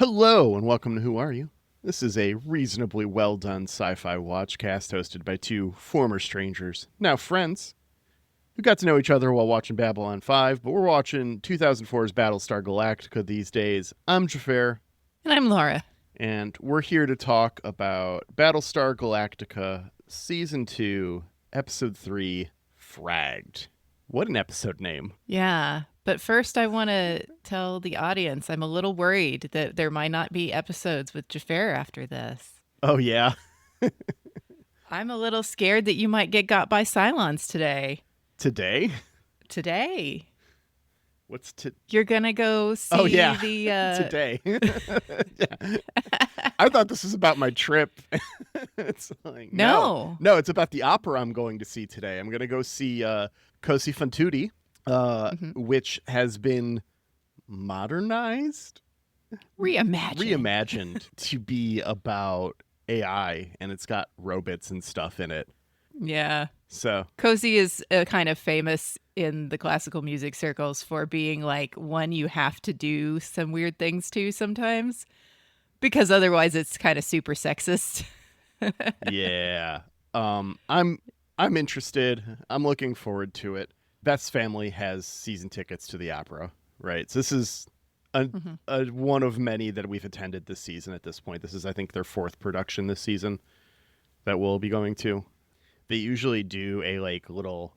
Hello and welcome to Who Are You? This is a reasonably well done sci-fi watchcast hosted by two former strangers, now friends, who got to know each other while watching Babylon 5, but we're watching 2004's Battlestar Galactica these days. I'm Xhafer, And I'm Laura. and we're here to talk about Battlestar Galactica Season 2, Episode 3, Fragged. What an episode name. Yeah. But first, I want to tell the audience I'm a little worried that there might not be episodes with Xhafer after this. Oh, yeah? I'm a little scared that you might get got by Cylons today. Today? Today. What's to... You're going to go see Oh, yeah. the... Today. Yeah. I thought this was about my trip. It's like, no, it's about the opera I'm going to see today. I'm going to go see Cosi fan tutte, which has been modernized, reimagined to be about AI, and it's got robots and stuff in it. Yeah. So Cosi is kind of famous in the classical music circles for being like one you have to do some weird things to sometimes, because otherwise it's kind of super sexist. yeah, I'm interested. I'm looking forward to it. Beth's family has season tickets to the opera, right? So this is a one of many that we've attended this season at this point. This is, I think, their fourth production this season that we'll be going to. They usually do a little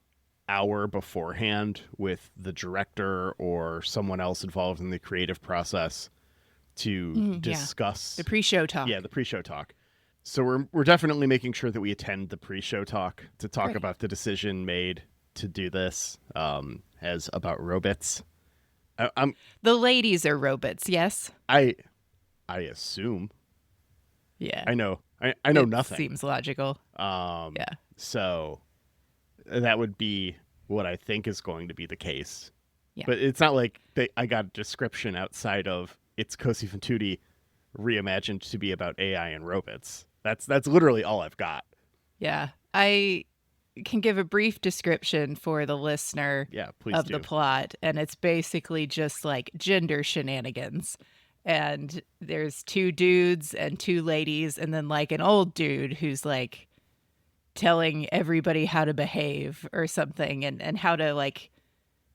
hour beforehand with the director or someone else involved in the creative process to discuss the pre-show talk. Yeah, the pre-show talk. So we're definitely making sure that we attend the pre-show talk to talk about the decision made to do this as about robots. The ladies are robots, yes? I assume. Yeah. I know nothing. Seems logical. Yeah. So that would be what I think is going to be the case. Yeah. But it's not like I got a description outside of it's Cosi fan tutte reimagined to be about AI and robots. That's literally all I've got. Yeah. I can give a brief description for the listener of the plot, and it's basically just like gender shenanigans. And there's two dudes and two ladies, and then like an old dude who's like telling everybody how to behave or something, and how to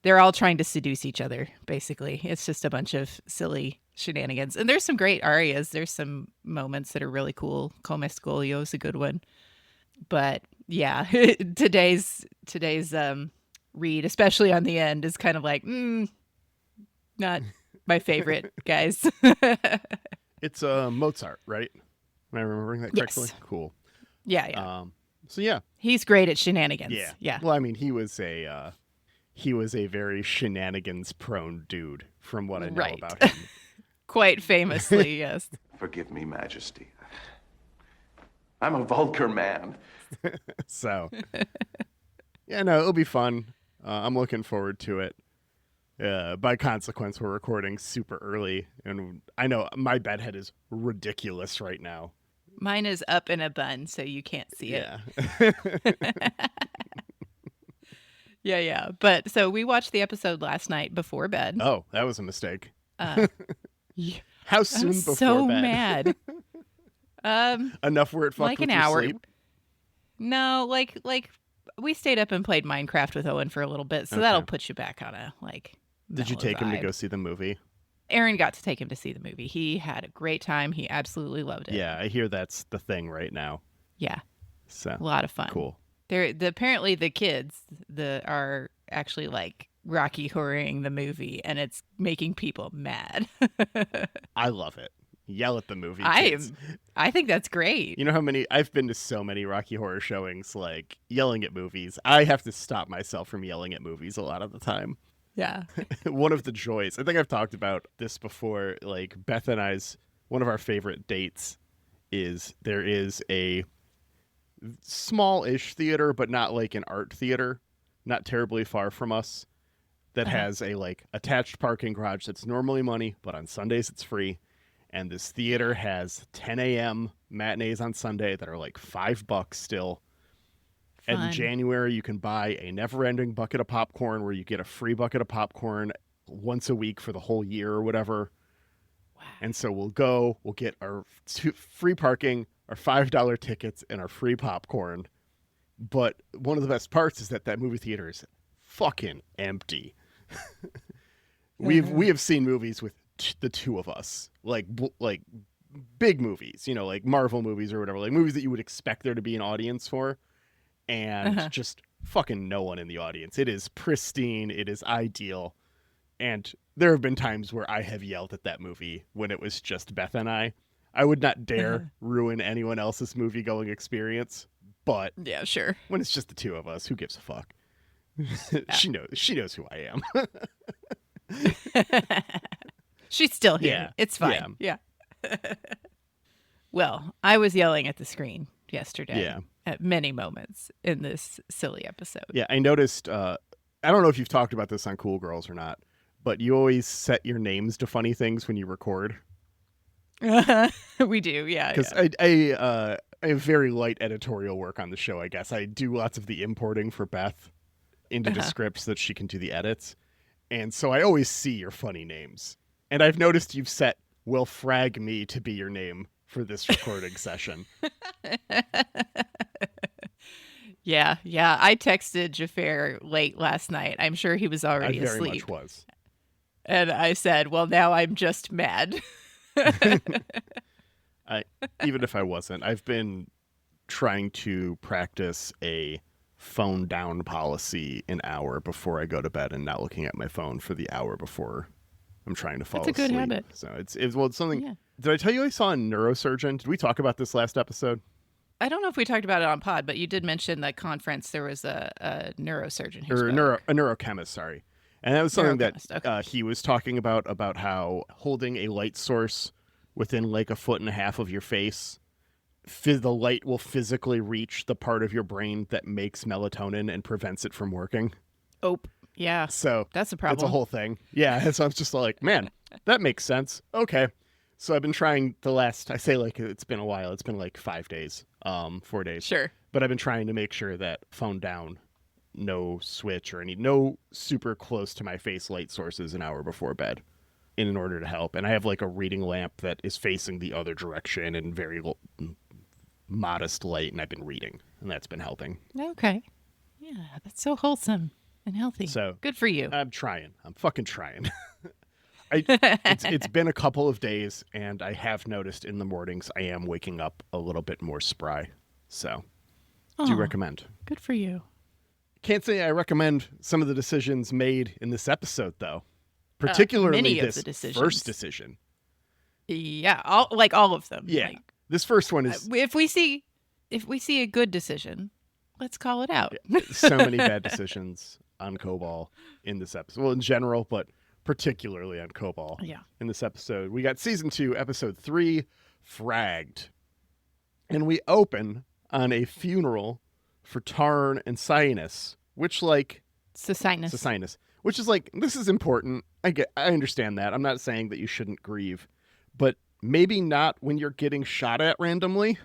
they're all trying to seduce each other, basically. It's just a bunch of silly shenanigans. And there's some great arias. There's some moments that are really cool. Come Scolio is a good one. But yeah, today's read, especially on the end, is kind of like, not my favorite, guys. It's Mozart, right? Am I remembering that correctly? Yes. Cool. Yeah. So yeah, he's great at shenanigans. Yeah. Well, I mean, he was a very shenanigans-prone dude, from what I know about him. Quite famously, yes. Forgive me, Majesty. I'm a vulgar man. So, yeah, no, it'll be fun. I'm looking forward to it. By consequence, we're recording super early, and I know my bedhead is ridiculous right now. Mine is up in a bun, so you can't see it. Yeah. But so we watched the episode last night before bed. Oh, that was a mistake. How soon before so bed? Mad. Enough where it fucked like with an your hour. sleep? No, like we stayed up and played Minecraft with Owen for a little bit, so that'll put you back on a Did you take him to go see the movie? Aaron got to take him to see the movie. He had a great time. He absolutely loved it. Yeah, I hear that's the thing right now. Yeah. So a lot of fun. Cool. Apparently the kids are actually Rocky Horroring the movie, and it's making people mad. I love it. Yell at the movie. I think that's great. You know how many I've been to so many Rocky Horror showings, yelling at movies. I have to stop myself from yelling at movies a lot of the time. Yeah. One of the joys, I think I've talked about this before, Beth and I's, one of our favorite dates is there is a small-ish theater, but not an art theater, not terribly far from us, that has a attached parking garage that's normally money, but on Sundays it's free. And this theater has 10 a.m. matinees on Sunday that are $5 still. Fun. In January, you can buy a never-ending bucket of popcorn where you get a free bucket of popcorn once a week for the whole year or whatever. Wow. And so we'll get our free parking, our $5 tickets, and our free popcorn. But one of the best parts is that movie theater is fucking empty. We have seen movies with the two of us, like big movies, like Marvel movies or whatever, like movies that you would expect there to be an audience for, and just fucking no one in the audience. It is pristine. It is ideal. And there have been times where I have yelled at that movie when it was just Beth and I. I would not dare ruin anyone else's movie-going experience, but yeah, sure. When it's just the two of us, who gives a fuck? She knows who I am. She's still here. Yeah. It's fine. Yeah. Well, I was yelling at the screen yesterday at many moments in this silly episode. Yeah, I noticed, I don't know if you've talked about this on Cool Girls or not, but you always set your names to funny things when you record. We do, yeah. Because I have very light editorial work on the show, I guess. I do lots of the importing for Beth into the scripts so that she can do the edits. And so I always see your funny names. And I've noticed you've set Will Frag Me to be your name for this recording session. Yeah. I texted Xhafer late last night. I'm sure he was already asleep. I very much was. And I said, well, now I'm just mad. Even if I wasn't, I've been trying to practice a phone down policy an hour before I go to bed and not looking at my phone for the hour before I'm trying to fall asleep. That's a good habit. So it's something. Yeah. Did I tell you I saw a neurosurgeon? Did we talk about this last episode? I don't know if we talked about it on pod, but you did mention that conference there was a neurosurgeon who a neurochemist, sorry. And that was something that he was talking about how holding a light source within like 1.5 feet of your face, the light will physically reach the part of your brain that makes melatonin and prevents it from working. Oh, yeah. So that's a problem. It's a whole thing. Yeah. And so I was just like, man, that makes sense. Okay. So I've been trying it's been a while. It's been like 5 days, 4 days. Sure. But I've been trying to make sure that phone down, no switch or no super close to my face light sources an hour before bed in order to help. And I have like a reading lamp that is facing the other direction and very modest light, and I've been reading, and that's been helping. Okay. Yeah, that's so wholesome and healthy. So good for you. I'm trying. I'm fucking trying. It's been a couple of days, and I have noticed in the mornings I am waking up a little bit more spry. So do recommend. Good for you. Can't say I recommend some of the decisions made in this episode, though. Particularly this first decision. Yeah, all of them. Yeah, this first one is. If we see a good decision, let's call it out. So many bad decisions on COBOL in this episode. Well, in general, but particularly on COBOL. Yeah. In this episode, we got season 2, episode 3, Fragged, and we open on a funeral for Tarn and Cyanus, which Cyanus, which is like, this is important. I understand that. I'm not saying that you shouldn't grieve, but maybe not when you're getting shot at randomly.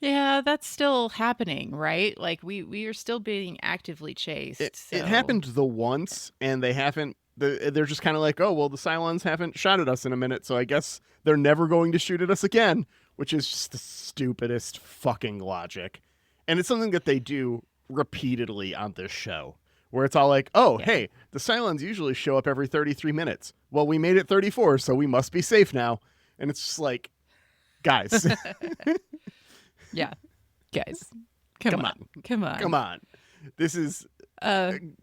Yeah, that's still happening, right? Like we are still being actively chased. It happened the once, and they haven't. They're just kind of like, oh well, the Cylons haven't shot at us in a minute, so I guess they're never going to shoot at us again, which is just the stupidest fucking logic. And it's something that they do repeatedly on this show, where it's all like, oh, hey, the Cylons usually show up every 33 minutes. Well, we made it 34, so we must be safe now. And it's just like, guys. Yeah. Guys. Come on. This is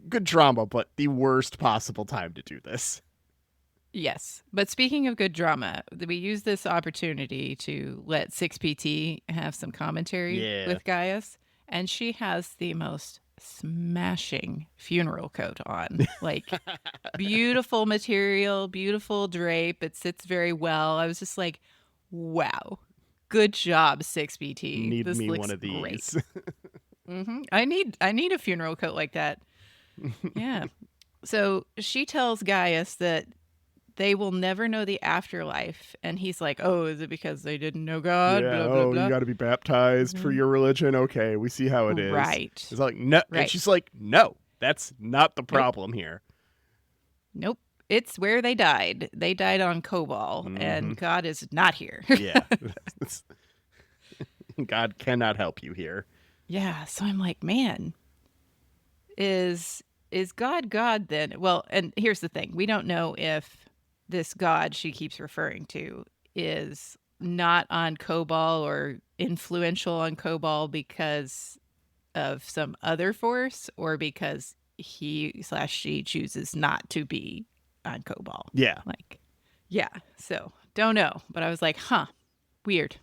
good drama, but the worst possible time to do this. Yes. But speaking of good drama, we use this opportunity to let 6PT have some commentary with Gaius. And she has the most smashing funeral coat on. Like, beautiful material, beautiful drape. It sits very well. I was just like, wow. Good job, 6PT. Need this me looks one of these. Mm-hmm. I need a funeral coat like that. Yeah. So she tells Gaius that they will never know the afterlife. And he's like, oh, is it because they didn't know God? Yeah, blah, blah, blah. You got to be baptized for your religion? Okay, we see how it is. Right. It's like, no. Right. And she's like, no, that's not the problem here. Nope. it's where they died. They died on Kobol, and God is not here. Yeah. God cannot help you here. Yeah, so I'm like, man, is God God then? Well, and here's the thing. We don't know if this God she keeps referring to is not on Kobol or influential on Kobol because of some other force or because he/she chooses not to be on Kobol. Yeah. Like, yeah. So don't know. But I was like, weird.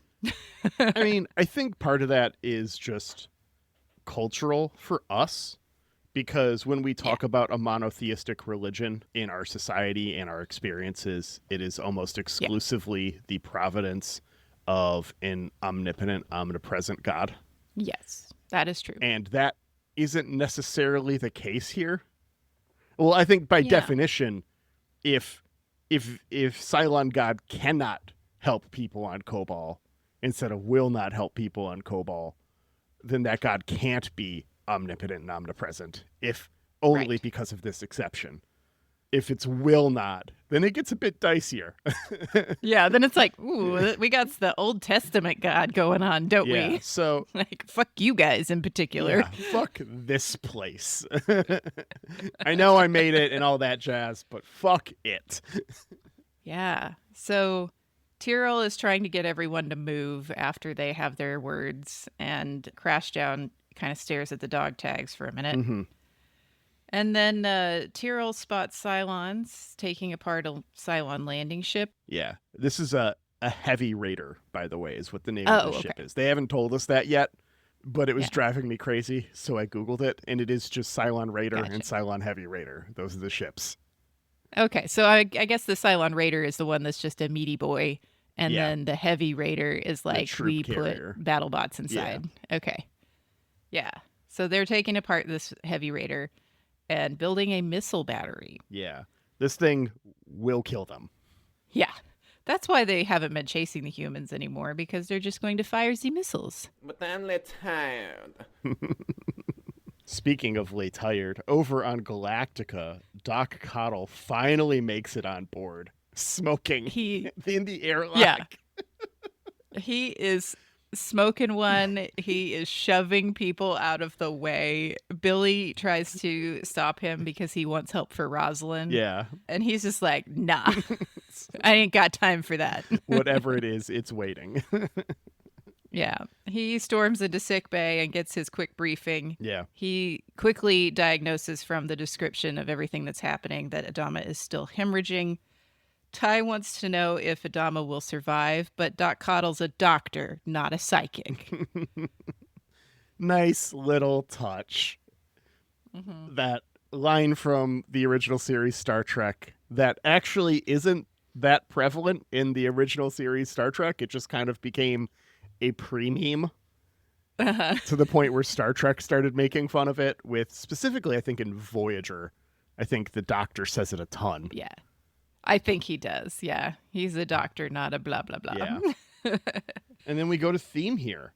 I mean, I think part of that is just cultural for us, because when we talk about a monotheistic religion in our society and our experiences, it is almost exclusively the providence of an omnipotent, omnipresent God. Yes, that is true. And that isn't necessarily the case here. Well, I think by definition, if Cylon God cannot help people on Kobol instead of will not help people on Kobol, then that God can't be omnipotent and omnipresent, if only because of this exception. If it's will not, then it gets a bit dicier. Yeah, then it's like, ooh, we got the Old Testament God going on, don't we? So like, fuck you guys in particular. Yeah, fuck this place. I know I made it and all that jazz, but fuck it. Yeah. So Tyrell is trying to get everyone to move after they have their words, and Crashdown kind of stares at the dog tags for a minute. Mm-hmm. And then Tyrell spots Cylons taking apart a Cylon landing ship. Yeah. This is a heavy raider, by the way, is what the name of the ship is. They haven't told us that yet, but it was driving me crazy, so I Googled it, and it is just Cylon Raider and Cylon Heavy Raider. Those are the ships. Okay, so I guess the Cylon Raider is the one that's just a meaty boy, and then the Heavy Raider is like we carrier. Put battle bots inside. Yeah. Okay. Yeah. So they're taking apart this Heavy Raider and building a missile battery. Yeah. This thing will kill them. Yeah. That's why they haven't been chasing the humans anymore, because they're just going to fire the missiles. But I'm late tired. Speaking of late tired, over on Galactica, Doc Coddle finally makes it on board, smoking in the airlock. Yeah. He is smoking one. He is shoving people out of the way. Billy tries to stop him because he wants help for Rosalind. Yeah. And he's just like, nah, I ain't got time for that. Whatever it is, it's waiting. Yeah. He storms into sickbay and gets his quick briefing. Yeah. He quickly diagnoses from the description of everything that's happening that Adama is still hemorrhaging. Ty wants to know if Adama will survive, but Doc Coddle's a doctor, not a psychic. Nice little touch. Mm-hmm. That line from the original series Star Trek that actually isn't that prevalent in the original series Star Trek. It just kind of became a pre-meme to the point where Star Trek started making fun of it with, specifically, I think in Voyager, I think the doctor says it a ton. Yeah. I think he does. Yeah. He's a doctor, not a blah, blah, blah. Yeah. And then we go to theme here.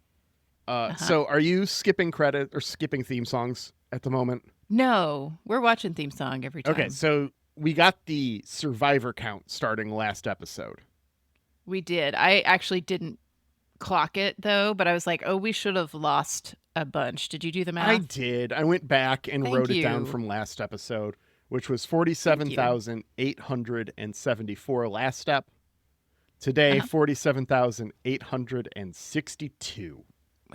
So are you skipping credit or skipping theme songs at the moment? No, we're watching theme song every time. Okay. So we got the survivor count starting last episode. We did. I actually didn't clock it though, but I was like, oh, we should have lost a bunch. Did you do the math? I did. I went back and wrote it down from last episode, which was 47,874 last step. Today, 47,862.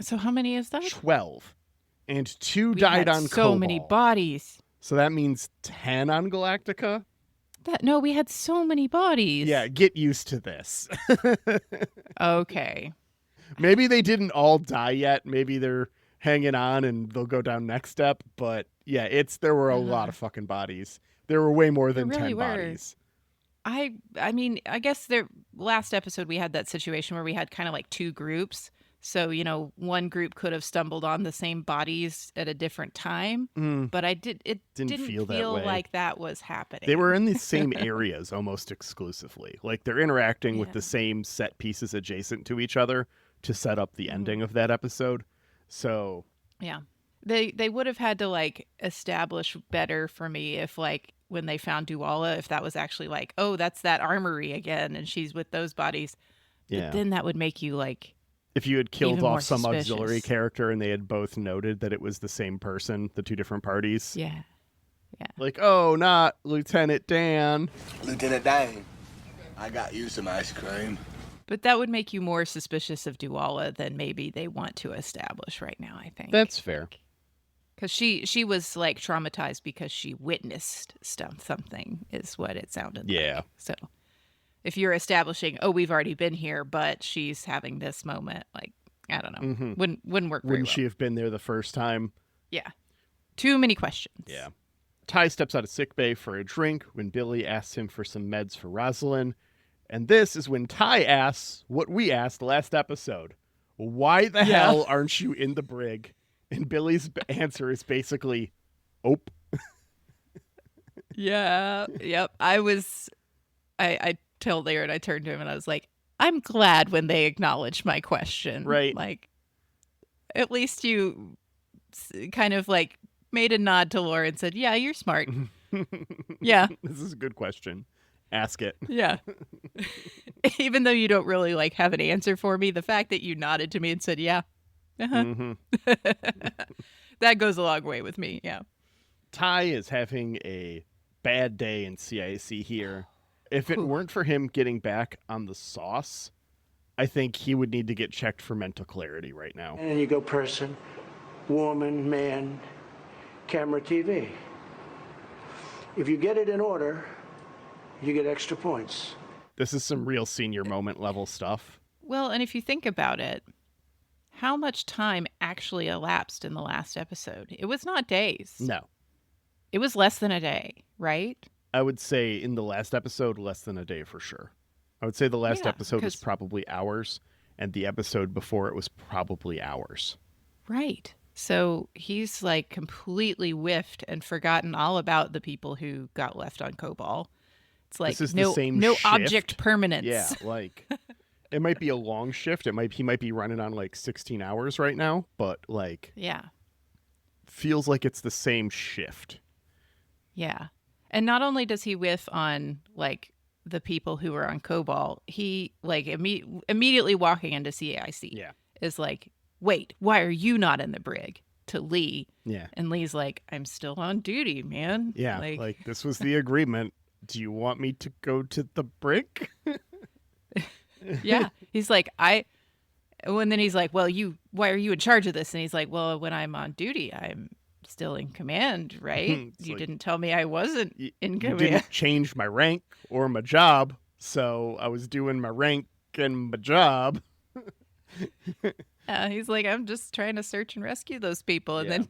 So how many is that? 12. And 2 died on Kobol. So many bodies. So that means 10 on Galactica? No, we had so many bodies. Yeah, get used to this. Okay. Maybe they didn't all die yet. Maybe they're hanging on and they'll go down next step. But yeah, there were a lot of fucking bodies. There were way more than really 10 bodies. I mean, I guess last episode we had that situation where we had kind of like 2 groups. So, one group could have stumbled on the same bodies at a different time, but it didn't feel like that was happening. They were in the same areas almost exclusively. Like they're interacting with the same set pieces adjacent to each other to set up the ending of that episode. So, yeah. They would have had to like establish better for me if like when they found Duwala, if that was actually like, oh, that's that armory again, and she's with those bodies. Yeah. But then that would make you like, if you had killed off some suspicious auxiliary character and they had both noted that it was the same person, the two different parties. Yeah. Yeah. Like, oh, not Lieutenant Dan. Lieutenant Dan, I got you some ice cream. But that would make you more suspicious of Duwala than maybe they want to establish right now, I think. That's fair. Because she was like traumatized because she witnessed something is what it sounded like. Yeah. So if you're establishing, oh, we've already been here, but she's having this moment, like, I don't know. Wouldn't work very Wouldn't well. she have been there the first time? Yeah. Too many questions. Yeah. Ty steps out of sickbay for a drink when Billy asks him for some meds for Rosalind. And this is when Ty asks what we asked last episode. Why the hell aren't you in the brig? And Billy's answer is basically, "Ope." Yeah. Yep. I told Aaron, I turned to him and I was like, I'm glad when they acknowledge my question. Right. Like, at least you kind of like made a nod to Laura and said, yeah, you're smart. Yeah. This is a good question. Ask it. Yeah. Even though you don't really like have an answer for me, the fact that you nodded to me and said, yeah. Uh-huh. That goes a long way with me. Yeah. Ty is having a bad day in CIC here. If it weren't for him getting back on the sauce, I think he would need to get checked for mental clarity right now. And you go person, woman, man, camera, TV. If you get it in order, you get extra points. This is some real senior moment level stuff. Well, and if you think about it, how much time actually elapsed in the last episode? It was not days. No. It was less than a day, right? I would say in the last episode, less than a day for sure. I would say the last episode was probably hours, and the episode before it was probably hours. Right. So he's like completely whiffed and forgotten all about the people who got left on Cobol. It's like no object permanence. Yeah, like it might be a long shift. He might be running on like 16 hours right now, but like feels like it's the same shift. Yeah. And not only does he whiff on like the people who are on Cobol, he like immediately walking into CIC is like, wait, why are you not in the brig? To Lee. Yeah. And Lee's like, I'm still on duty, man. Yeah. Like this was the agreement. Do you want me to go to the brig? Yeah. He's like, and then he's like, well, why are you in charge of this? And he's like, well, when I'm on duty, I'm still in command, right? You didn't tell me I wasn't in command. You didn't change my rank or my job, so I was doing my rank and my job. He's like, I'm just trying to search and rescue those people. And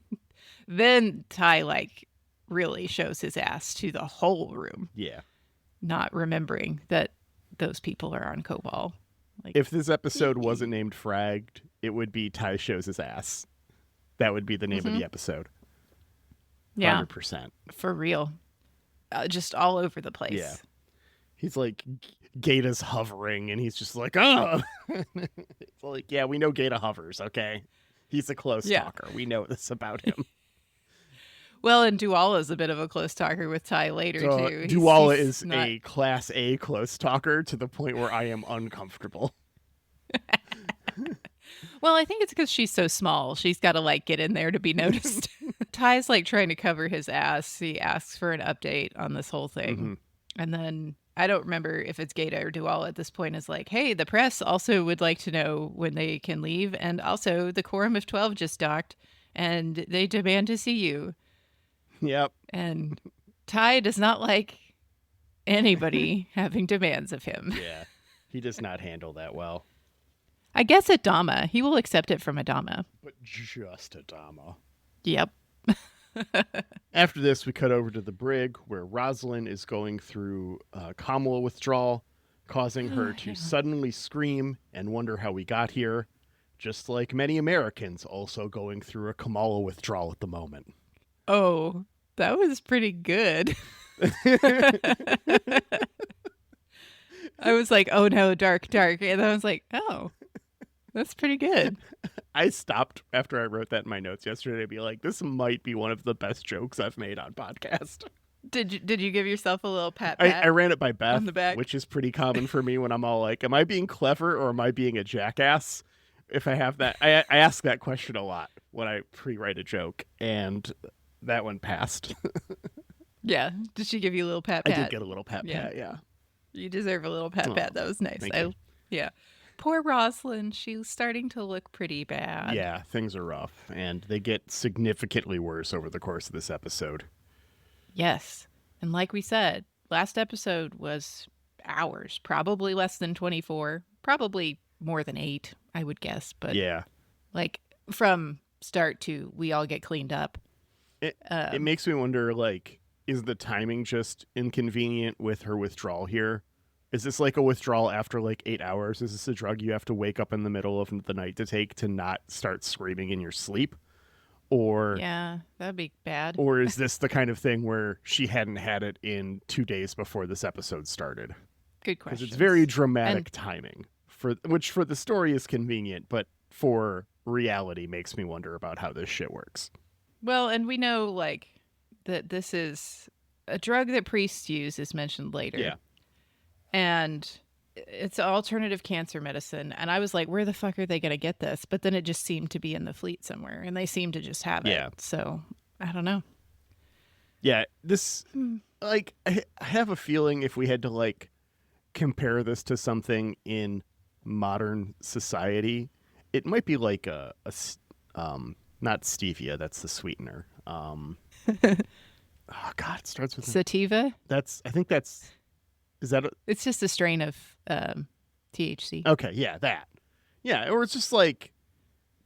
then Ty like really shows his ass to the whole room. Yeah. Not remembering that those people are on Cobol. Like, if this episode wasn't named Fragged, it would be Ty shows his ass. That would be the name of the episode. Yeah. 100%. For real. Just all over the place. Yeah. He's like, Gata's hovering, and he's just like, oh. It's like, yeah, we know Gata hovers, okay? He's a close talker. We know this about him. Well, and Duwala is a bit of a close talker with Ty later, too. Duwala is a Class A close talker to the point where I am uncomfortable. Well, I think it's because she's so small. She's got to, like, get in there to be noticed. Ty's, like, trying to cover his ass. He asks for an update on this whole thing. Mm-hmm. And then I don't remember if it's Gata or Duwala at this point is like, hey, the press also would like to know when they can leave. And also the Quorum of 12 just docked, and they demand to see you. Yep. And Ty does not like anybody having demands of him. Yeah. He does not handle that well. I guess Adama. He will accept it from Adama. But just Adama. Yep. After this, we cut over to the brig where Rosalind is going through Chamalla withdrawal, causing her to suddenly scream and wonder how we got here, just like many Americans also going through a Chamalla withdrawal at the moment. Oh, that was pretty good. I was like, oh no, dark. And I was like, oh, that's pretty good. I stopped after I wrote that in my notes yesterday to be like, this might be one of the best jokes I've made on podcast. Did you give yourself a little pat? I ran it by Beth, on the back, which is pretty common for me when I'm all like, am I being clever or am I being a jackass? If I have that, I ask that question a lot when I pre-write a joke, and that one passed. Yeah. Did she give you a little pat? I did get a little pat. Yeah. You deserve a little pat. That was nice. Thank you. Yeah. Poor Rosalind. She's starting to look pretty bad. Yeah, things are rough, and they get significantly worse over the course of this episode. Yes. And like we said, last episode was hours, probably less than 24, probably more than 8, I would guess. But yeah, like from start to we all get cleaned up. It makes me wonder, like, is the timing just inconvenient with her withdrawal here? Is this like a withdrawal after like 8 hours? Is this a drug you have to wake up in the middle of the night to take to not start screaming in your sleep? Or yeah, that'd be bad. Or is this the kind of thing where she hadn't had it in 2 days before this episode started? Good question. Because it's very dramatic timing, which for the story is convenient, but for reality makes me wonder about how this shit works. Well, and we know like that this is a drug that priests use, is mentioned later. Yeah. And it's alternative cancer medicine. And I was like, where the fuck are they going to get this? But then it just seemed to be in the fleet somewhere, and they seem to just have it. Yeah. So I don't know. Yeah. This, like, I have a feeling if we had to, like, compare this to something in modern society, it might be like not stevia, that's the sweetener. Oh God, it starts with sativa. Is that it's just a strain of THC. Okay, yeah, that. Yeah, or it's just like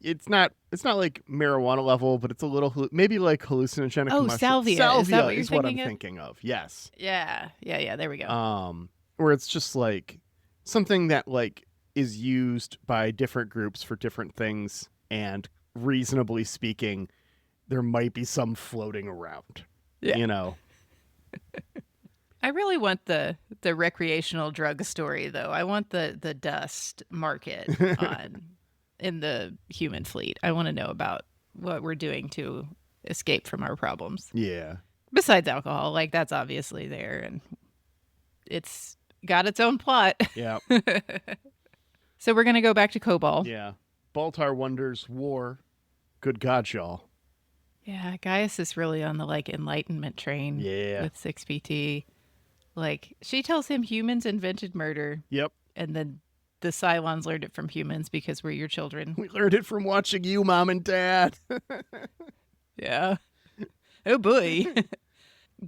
it's not like marijuana level, but it's a little maybe like hallucinogenic. Oh, salvia. Salvia is that what you're what I'm thinking of. Yes. Yeah. There we go. Where it's just like something that like is used by different groups for different things, and reasonably speaking, there might be some floating around. Yeah. You know. I really want the recreational drug story, though. I want the dust market in the human fleet. I want to know about what we're doing to escape from our problems. Yeah. Besides alcohol, like that's obviously there, and it's got its own plot. Yeah. So we're gonna go back to Cobol. Yeah. Baltar wonders war. Good God, y'all. Yeah, Gaius is really on the like enlightenment train. Yeah. With 6PT. Like, she tells him humans invented murder. Yep. And then the Cylons learned it from humans because we're your children. We learned it from watching you, Mom and Dad. Yeah. Oh, boy.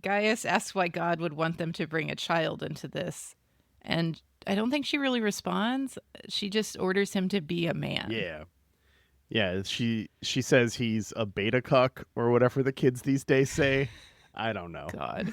Gaius asks why God would want them to bring a child into this. And I don't think she really responds. She just orders him to be a man. Yeah. Yeah, she says he's a beta cuck or whatever the kids these days say. I don't know. God.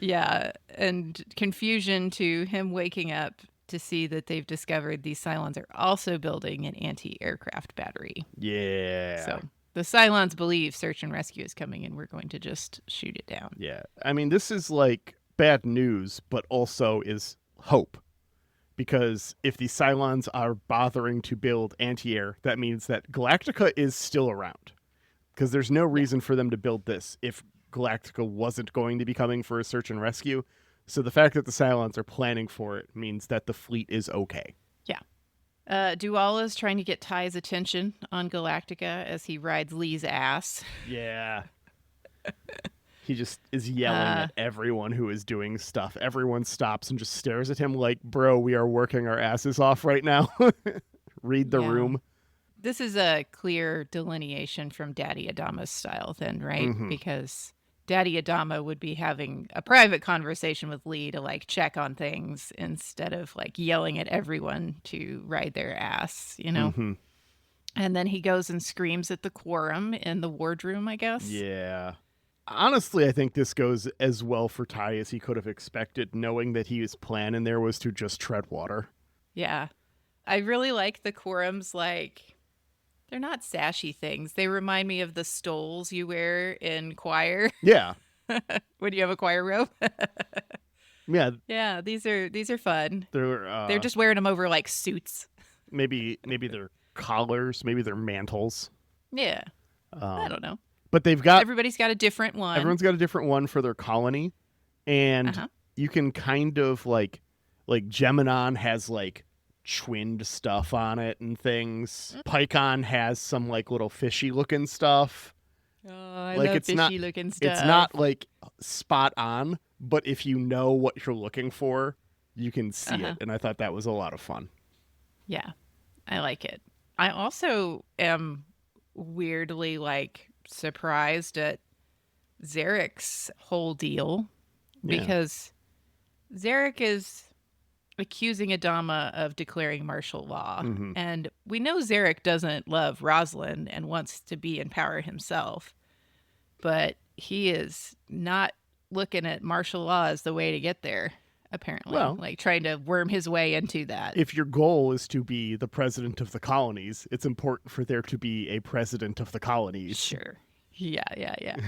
Yeah, and confusion to him waking up to see that they've discovered these Cylons are also building an anti-aircraft battery. Yeah. So the Cylons believe search and rescue is coming, and we're going to just shoot it down. Yeah. I mean, this is like bad news, but also is hope. Because if the Cylons are bothering to build anti-air, that means that Galactica is still around. Because there's no reason for them to build this if Galactica wasn't going to be coming for a search and rescue. So the fact that the Cylons are planning for it means that the fleet is okay. Yeah. Duala's trying to get Ty's attention on Galactica as he rides Lee's ass. Yeah. He just is yelling at everyone who is doing stuff. Everyone stops and just stares at him like, bro, we are working our asses off right now. Read the room. This is a clear delineation from Daddy Adama's style then, right? Mm-hmm. Because Daddy Adama would be having a private conversation with Lee to like check on things instead of like yelling at everyone to ride their ass, you know? Mm-hmm. And then he goes and screams at the quorum in the wardroom, I guess. Yeah. Honestly, I think this goes as well for Ty as he could have expected, knowing that his plan in there was to just tread water. Yeah. I really like the quorums, like, they're not sashy things. They remind me of the stoles you wear in choir. Yeah. When you have a choir robe. Yeah. Yeah, these are fun. They're just wearing them over like suits. Maybe they're collars, maybe they're mantles. Yeah. I don't know. But everybody's got a different one. Everyone's got a different one for their colony. And you can kind of like Geminon has like twinned stuff on it and things. Pycon has some like little fishy looking stuff. Oh, I love fishy looking stuff. It's not like spot on, but if you know what you're looking for, you can see it. And I thought that was a lot of fun. Yeah, I like it. I also am weirdly like surprised at Zarek's whole deal because Zarek is accusing Adama of declaring martial law. And we know Zarek doesn't love Rosalind and wants to be in power himself, but he is not looking at martial law as the way to get there, apparently. Well, like trying to worm his way into that. If your goal is to be the president of the colonies, it's important for there to be a president of the colonies. Sure. Yeah.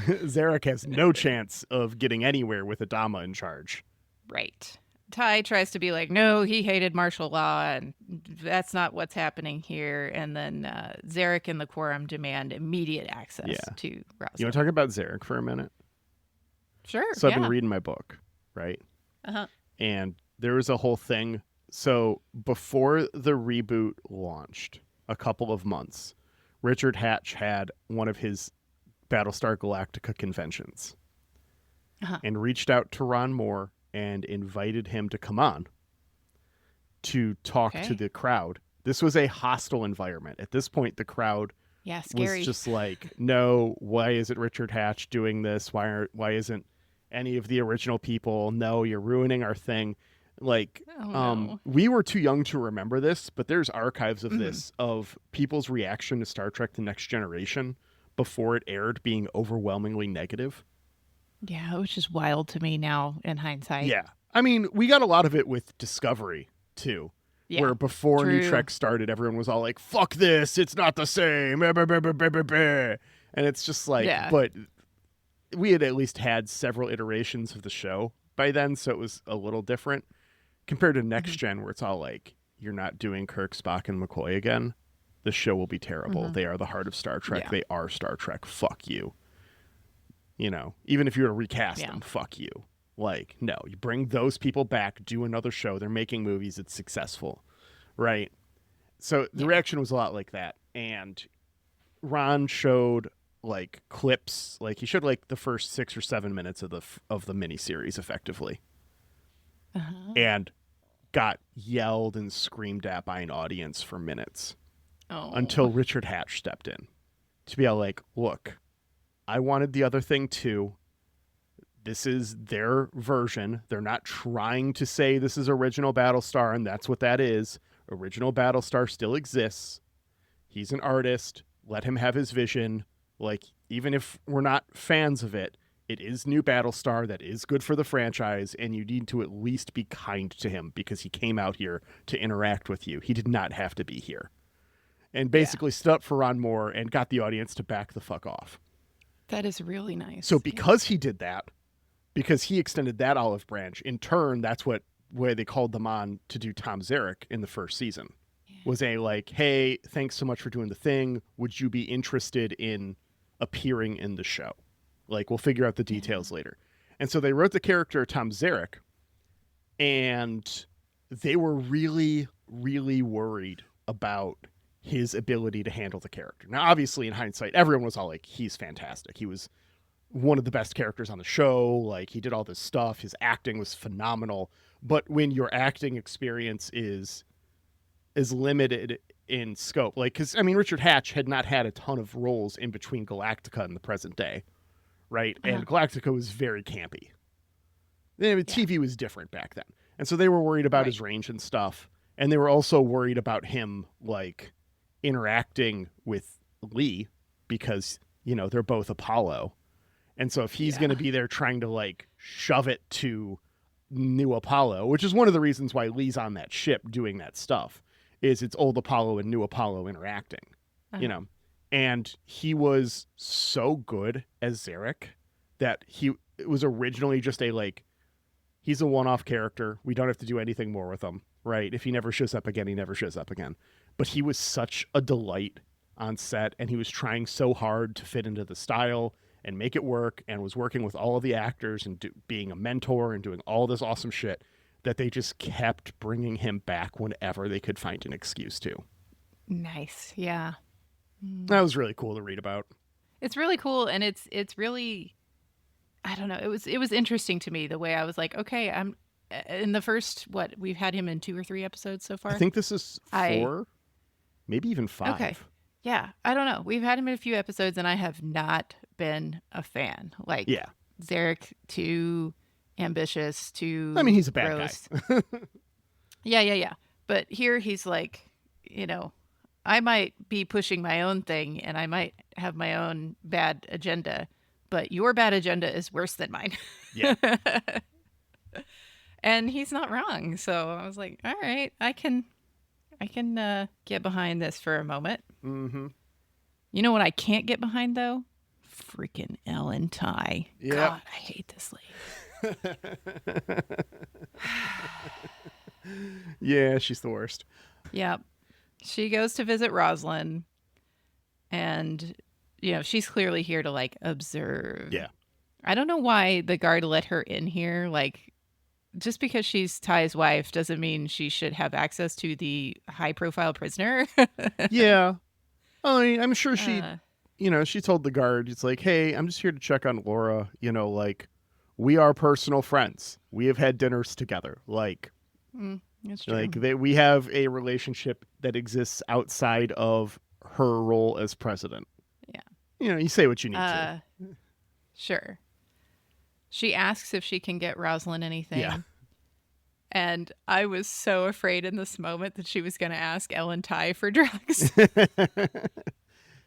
Zarek has no chance of getting anywhere with Adama in charge. Right. Ty tries to be like, no, he hated martial law, and that's not what's happening here. And then Zarek and the Quorum demand immediate access to Rosalind. You want to talk about Zarek for a minute? Sure. So I've been reading my book, right? And there was a whole thing. So before the reboot launched, a couple of months, Richard Hatch had one of his Battlestar Galactica conventions and reached out to Ron Moore and invited him to come on to talk to the crowd. This was a hostile environment. At this point, the crowd was just like, no, why isn't Richard Hatch doing this? Why isn't any of the original people? No, you're ruining our thing. Like, we were too young to remember this, but there's archives of this, of people's reaction to Star Trek The Next Generation before it aired being overwhelmingly negative. Yeah, which is wild to me now in hindsight. Yeah. I mean, we got a lot of it with Discovery, too. Yeah, where before New Trek started, everyone was all like, fuck this, it's not the same. And it's just like, but we had at least had several iterations of the show by then, so it was a little different. Compared to Next Gen, where it's all like, you're not doing Kirk, Spock, and McCoy again. The show will be terrible. They are the heart of Star Trek. They are Star Trek. Fuck you. You know, even if you were to recast them, fuck you. Like, no, you bring those people back, do another show. They're making movies. It's successful. Right? So the reaction was a lot like that. And Ron showed like clips, like he showed like the first 6 or 7 minutes of the miniseries effectively. And got yelled and screamed at by an audience for minutes until Richard Hatch stepped in to be like, look, I wanted the other thing too. This is their version. They're not trying to say this is original Battlestar, and that's what that is. Original Battlestar still exists. He's an artist. Let him have his vision. Like, even if we're not fans of it, it is new Battlestar that is good for the franchise, and you need to at least be kind to him because he came out here to interact with you. He did not have to be here. And basically stood up for Ron Moore and got the audience to back the fuck off. That is really nice. So because he did that, because he extended that olive branch, in turn, that's why they called them on to do Tom Zarek in the first season. Was a like, hey, thanks so much for doing the thing. Would you be interested in appearing in the show? Like, we'll figure out the details later. And so they wrote the character Tom Zarek, and they were really, really worried about his ability to handle the character. Now, obviously, in hindsight, everyone was all like, he's fantastic. He was one of the best characters on the show. Like, he did all this stuff. His acting was phenomenal. But when your acting experience is limited in scope, like, because, I mean, Richard Hatch had not had a ton of roles in between Galactica and the present day, right? And Galactica was very campy. TV was different back then. And so they were worried about his range and stuff. And they were also worried about him, like, interacting with Lee because, you know, they're both Apollo. And so if he's going to be there trying to, like, shove it to new Apollo, which is one of the reasons why Lee's on that ship doing that stuff, is it's old Apollo and new Apollo interacting, you know. And he was so good as Zarek that it was originally just a, like, he's a one-off character. We don't have to do anything more with him, right? If he never shows up again, he never shows up again. But he was such a delight on set, and he was trying so hard to fit into the style and make it work, and was working with all of the actors and being a mentor and doing all this awesome shit, that they just kept bringing him back whenever they could find an excuse to. Nice. Yeah. That was really cool to read about. It's really cool, and it's really, I don't know, it was interesting to me the way I was like, okay, I'm in the first, we've had him in 2 or 3 episodes so far. I think this is 4, maybe even 5. Okay. Yeah, I don't know. We've had him in a few episodes, and I have not been a fan. Like, yeah. Zarek, too ambitious, too I mean, he's a bad gross. guy. Yeah. But here he's like, I might be pushing my own thing, and I might have my own bad agenda, but your bad agenda is worse than mine. Yeah. And he's not wrong. So I was like, all right, I can get behind this for a moment. Mm-hmm. You know what I can't get behind, though? Freaking Ellen Ty. Yep. God, I hate this lady. Yeah, she's the worst. Yep. She goes to visit Rosalind, and, she's clearly here to, like, observe. Yeah. I don't know why the guard let her in here. Like, just because she's Ty's wife doesn't mean she should have access to the high-profile prisoner. Yeah. I'm sure she, she told the guard, it's like, hey, I'm just here to check on Laura. Like, we are personal friends. We have had dinners together. Like, that's true. like we have a relationship that exists outside of her role as president. Yeah. You say what you need to. Sure. She asks if she can get Rosalind anything. Yeah. And I was so afraid in this moment that she was going to ask Ellen Ty for drugs.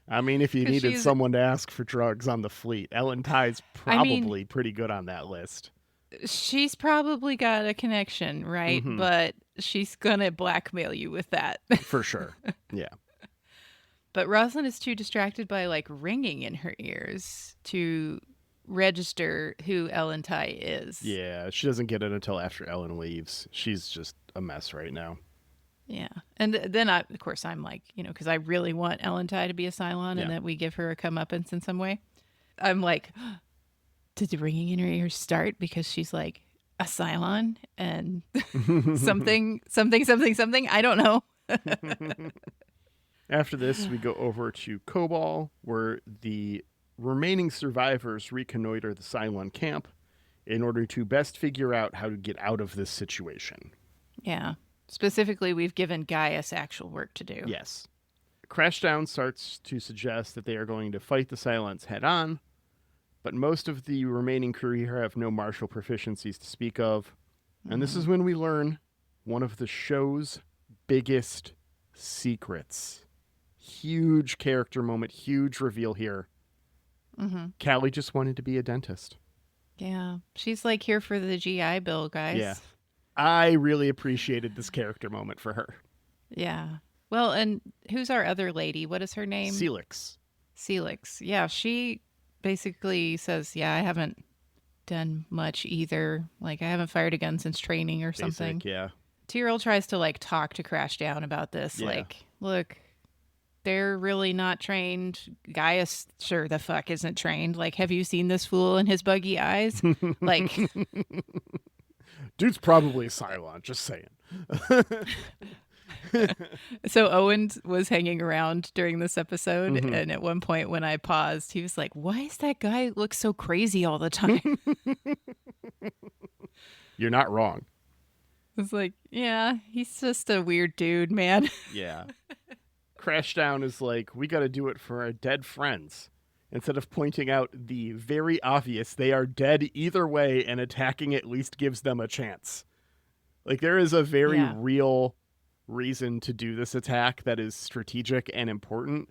I mean, if you needed someone to ask for drugs on the fleet, Ellen Ty's probably pretty good on that list. She's probably got a connection, right? Mm-hmm. But she's going to blackmail you with that. For sure. Yeah. But Rosalind is too distracted by, like, ringing in her ears to register who Ellen Ty is. Yeah, she doesn't get it until after Ellen leaves. She's just a mess right now. Yeah. And then, of course, I'm like, because I really want Ellen Ty to be a Cylon and that we give her a comeuppance in some way. I'm like, did the ringing in her ears start because she's like a Cylon and something? I don't know. After this, we go over to Cobol, where the remaining survivors reconnoiter the Cylon camp in order to best figure out how to get out of this situation. Yeah. Specifically, we've given Gaius actual work to do. Yes. Crashdown starts to suggest that they are going to fight the Cylons head on, but most of the remaining crew here have no martial proficiencies to speak of. And this is when we learn one of the show's biggest secrets. Huge character moment, huge reveal here. Mm-hmm. Callie just wanted to be a dentist. Yeah. She's like here for the GI Bill, guys. Yeah. I really appreciated this character moment for her. Yeah. Well, and who's our other lady? What is her name? Celix. Yeah. She basically says, I haven't done much either. Like, I haven't fired a gun since training or something. Yeah. Tyrell tries to, like, talk to Crashdown about this. Yeah. Like, look, they're really not trained. Gaius sure the fuck isn't trained. Like, have you seen this fool and his buggy eyes? Like, dude's probably a Cylon, just saying. So Owen was hanging around during this episode, and at one point when I paused, he was like, why does that guy look so crazy all the time? You're not wrong. It's like, yeah, he's just a weird dude, man. Yeah. Crashdown is like, we got to do it for our dead friends. Instead of pointing out the very obvious, they are dead either way, and attacking at least gives them a chance. Like, there is a very real reason to do this attack that is strategic and important.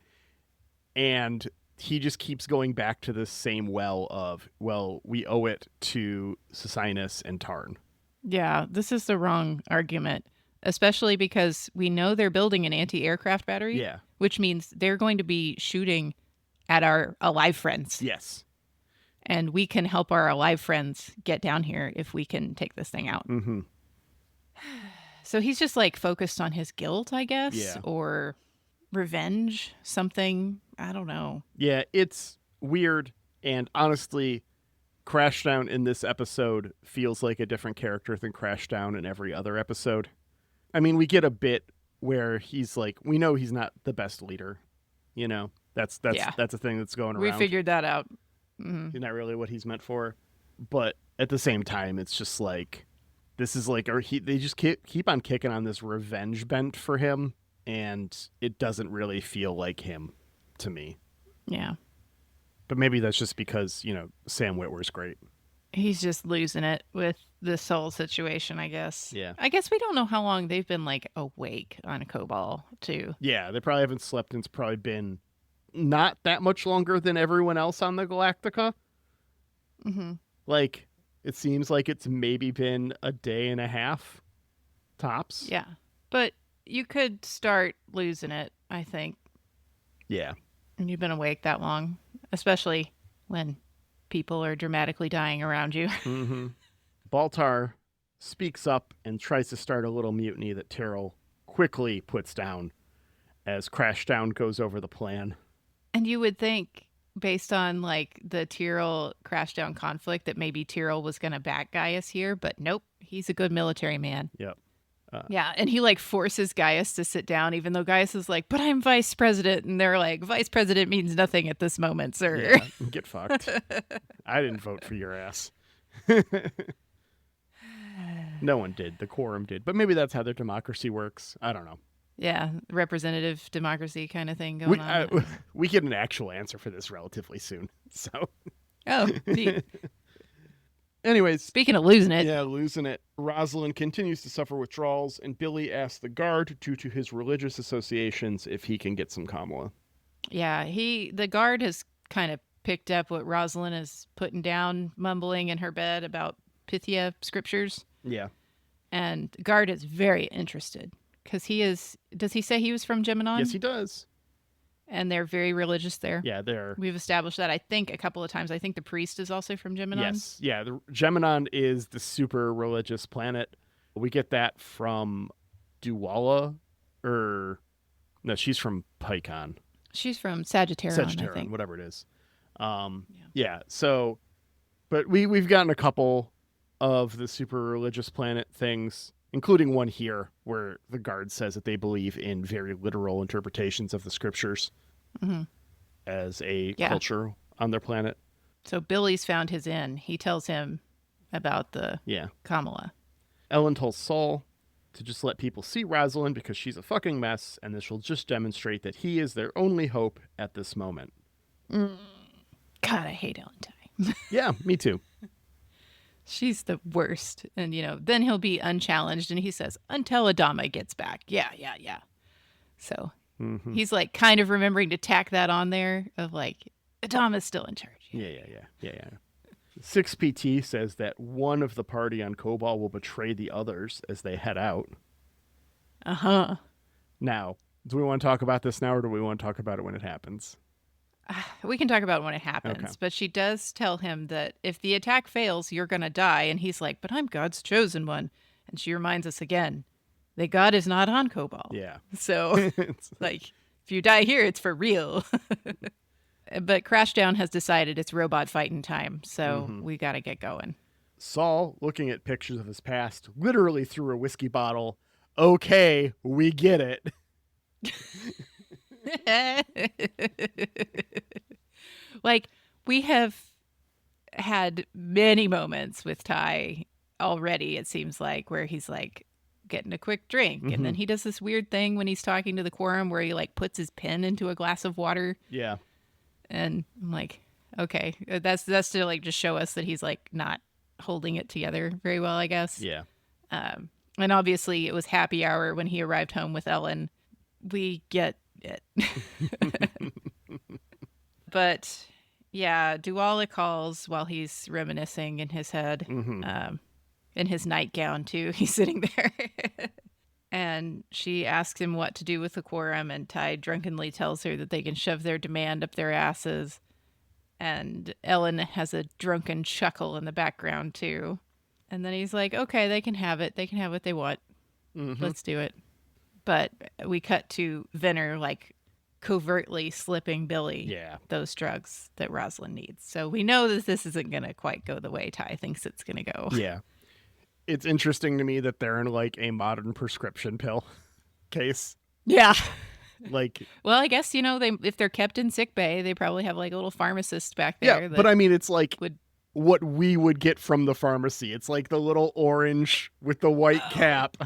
And he just keeps going back to the same well of, well, we owe it to Cecynus and Tarn. Yeah, this is the wrong argument, especially because we know they're building an anti-aircraft battery. Yeah. Which means they're going to be shooting at our alive friends. Yes. And we can help our alive friends get down here if we can take this thing out. Mm-hmm. So he's just like focused on his guilt, I guess. Yeah. Or revenge, something. I don't know. Yeah, it's weird. And honestly, Crashdown in this episode feels like a different character than Crashdown in every other episode. I mean, we get a bit where he's like, we know he's not the best leader. You know, that's a thing that's going around. We figured that out. Mm-hmm. He's not really what he's meant for. But at the same time, it's just like, this is like, they just keep on kicking on this revenge bent for him. And it doesn't really feel like him to me. Yeah. But maybe that's just because, you know, Sam Witwer's great. He's just losing it with this whole situation, I guess. Yeah. I guess we don't know how long they've been, like, awake on Cobol, too. Yeah, they probably haven't slept, and it's probably been not that much longer than everyone else on the Galactica. Mm-hmm. Like, it seems like it's maybe been a day and a half, tops. Yeah. But you could start losing it, I think. Yeah. And you've been awake that long, especially when people are dramatically dying around you. Mm-hmm. Baltar speaks up and tries to start a little mutiny that Tyrell quickly puts down as Crashdown goes over the plan. And you would think, based on like the Tyrell Crashdown conflict, that maybe Tyrell was going to back Gaius here, but nope, he's a good military man. Yep. Yeah, and he like forces Gaius to sit down, even though Gaius is like, but I'm vice president. And they're like, vice president means nothing at this moment, sir. Yeah, get fucked. I didn't vote for your ass. No one did. The quorum did. But maybe that's how their democracy works. I don't know. Yeah, representative democracy kind of thing going on. We get an actual answer for this relatively soon. So. Oh, neat. Anyways. Speaking of losing it. Yeah, losing it. Rosalind continues to suffer withdrawals, and Billy asks the guard, due to his religious associations, if he can get some Kamala. Yeah, the guard has kind of picked up what Rosalind is putting down, mumbling in her bed about Pythia scriptures. Yeah. And the guard is very interested, because does he say he was from Geminon? Yes, he does. And they're very religious there. Yeah, we've established that, I think, a couple of times. I think the priest is also from Geminon. Yes. Yeah, Geminon is the super religious planet. We get that from Duwala, no, she's from Pycon. She's from Sagittarius, I think. Whatever it is. Yeah, so, but we've gotten a couple of the super religious planet things, including one here where the guard says that they believe in very literal interpretations of the scriptures as a culture on their planet. So Billy's found his inn. He tells him about the Kamala. Ellen tells Saul to just let people see Rosalind because she's a fucking mess, and this will just demonstrate that he is their only hope at this moment. God, I hate Ellen Ty. Yeah, me too. She's the worst. And, then he'll be unchallenged, and he says, until Adama gets back. Yeah. So he's, like, kind of remembering to tack that on there of, like, Adama's still in charge. Yeah. 6PT says that one of the party on Cobol will betray the others as they head out. Uh-huh. Now, do we want to talk about this now, or do we want to talk about it when it happens? We can talk about it when it happens, okay. But she does tell him that if the attack fails, you're going to die. And he's like, but I'm God's chosen one. And she reminds us again that God is not on Cobol. Yeah. So, like, if you die here, it's for real. But Crashdown has decided it's robot fighting time. So we got to get going. Saul, looking at pictures of his past, literally threw a whiskey bottle. Okay, we get it. Like, we have had many moments with Ty already, it seems like, where he's like getting a quick drink and then he does this weird thing when he's talking to the quorum where he like puts his pen into a glass of water. Yeah. And I'm like, okay, that's to like just show us that he's like not holding it together very well, I guess. Yeah. And obviously it was happy hour when he arrived home with Ellen. We get it. But yeah, Duwala calls while he's reminiscing in his head, in his nightgown too. He's sitting there. And she asks him what to do with the quorum, and Ty drunkenly tells her that they can shove their demand up their asses. And Ellen has a drunken chuckle in the background too. And then he's like, okay, they can have it. They can have what they want. Let's do it. But we cut to Venner, like, covertly slipping Billy those drugs that Rosalind needs. So we know that this isn't going to quite go the way Ty thinks it's going to go. Yeah. It's interesting to me that they're in like a modern prescription pill case. Yeah. Like, well, I guess, if they're kept in sick bay, they probably have like a little pharmacist back there. Yeah, but I mean, it's like what we would get from the pharmacy. It's like the little orange with the white cap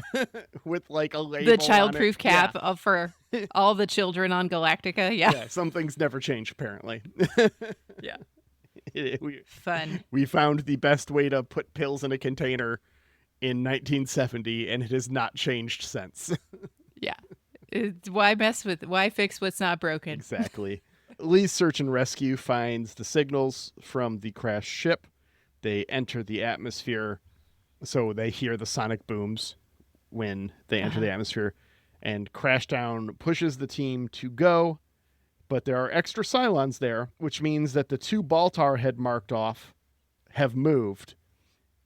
with like a label. The childproof cap for all the children on Galactica. Yeah. Some things never change, apparently. Yeah. Fun. We found the best way to put pills in a container in 1970, and it has not changed since. Yeah. Why fix what's not broken? Exactly. Lee's search and rescue finds the signals from the crashed ship. They enter the atmosphere, so they hear the sonic booms when they enter the atmosphere, and Crashdown pushes the team to go, but there are extra Cylons there, which means that the 2 Baltar had marked off have moved,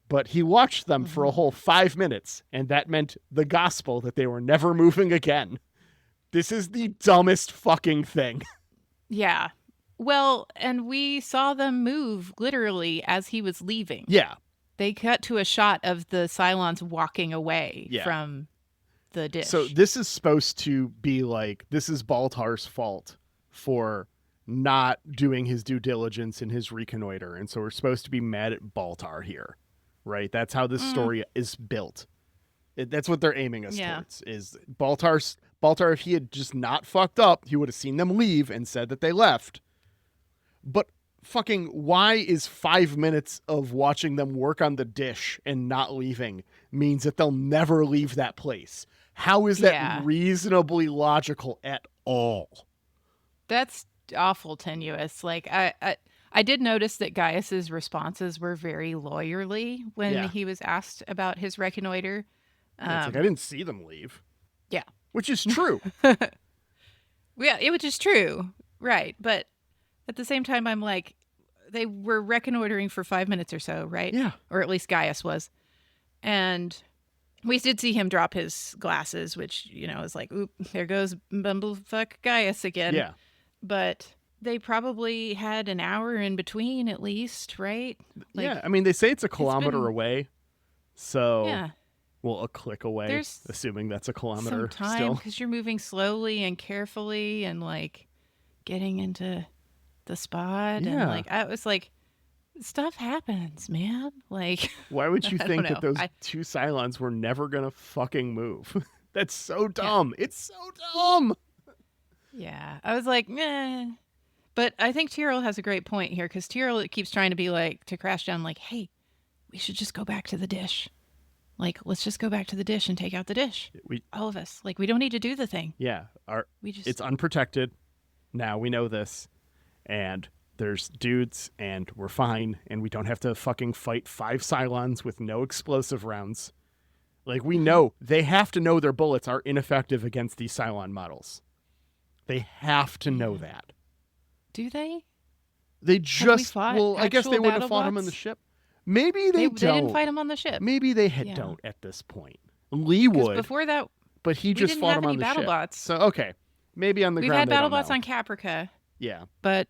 but he watched them for a whole 5 minutes, and that meant the gospel that they were never moving again. This is the dumbest fucking thing. Yeah. Well, and we saw them move literally as he was leaving. Yeah. They cut to a shot of the Cylons walking away from the dish. So this is supposed to be like, this is Baltar's fault for not doing his due diligence in his reconnoiter. And so we're supposed to be mad at Baltar here, right? That's how this story is built. That's what they're aiming us towards, is Baltar, if he had just not fucked up, he would have seen them leave and said that they left. But fucking why is 5 minutes of watching them work on the dish and not leaving means that they'll never leave that place? How is that reasonably logical at all? That's awful tenuous. Like, I did notice that Gaius's responses were very lawyerly when he was asked about his reconnoiter. It's like, I didn't see them leave. Yeah. Which is true. Which is true. Right. But at the same time, I'm like, they were reconnoitering for 5 minutes or so, right? Yeah. Or at least Gaius was. And we did see him drop his glasses, which, is like, oop, there goes Bumblefuck Gaius again. Yeah. But they probably had an hour in between at least, right? Like, yeah. I mean, they say it's a kilometer away. So... yeah. Well, a click away, assuming that's a kilometer some time, still. Because you're moving slowly and carefully and, like, getting into the spot. Yeah. And, like, I was like, stuff happens, man. Like, why would you think that those 2 Cylons were never going to fucking move? That's so dumb. Yeah. It's so dumb. Yeah. I was like, meh. But I think Tyrell has a great point here, because Tyrell keeps trying to be like, to Crashdown, like, hey, we should just go back to the dish. Like, let's just go back to the dish and take out the dish. All of us. Like, we don't need to do the thing. Yeah. It's unprotected. Now we know this. And there's dudes, and we're fine. And we don't have to fucking fight 5 Cylons with no explosive rounds. Like, we know. They have to know their bullets are ineffective against these Cylon models. They have to know that. Do they? They just... Well, I guess they wouldn't have fought him on the ship. Maybe they don't. They didn't fight him on the ship. Maybe they don't at this point. Lee would. Before that, but he just fought him on the ship. Bots. So okay, maybe on the ground. We've had BattleBots on Caprica. Yeah, but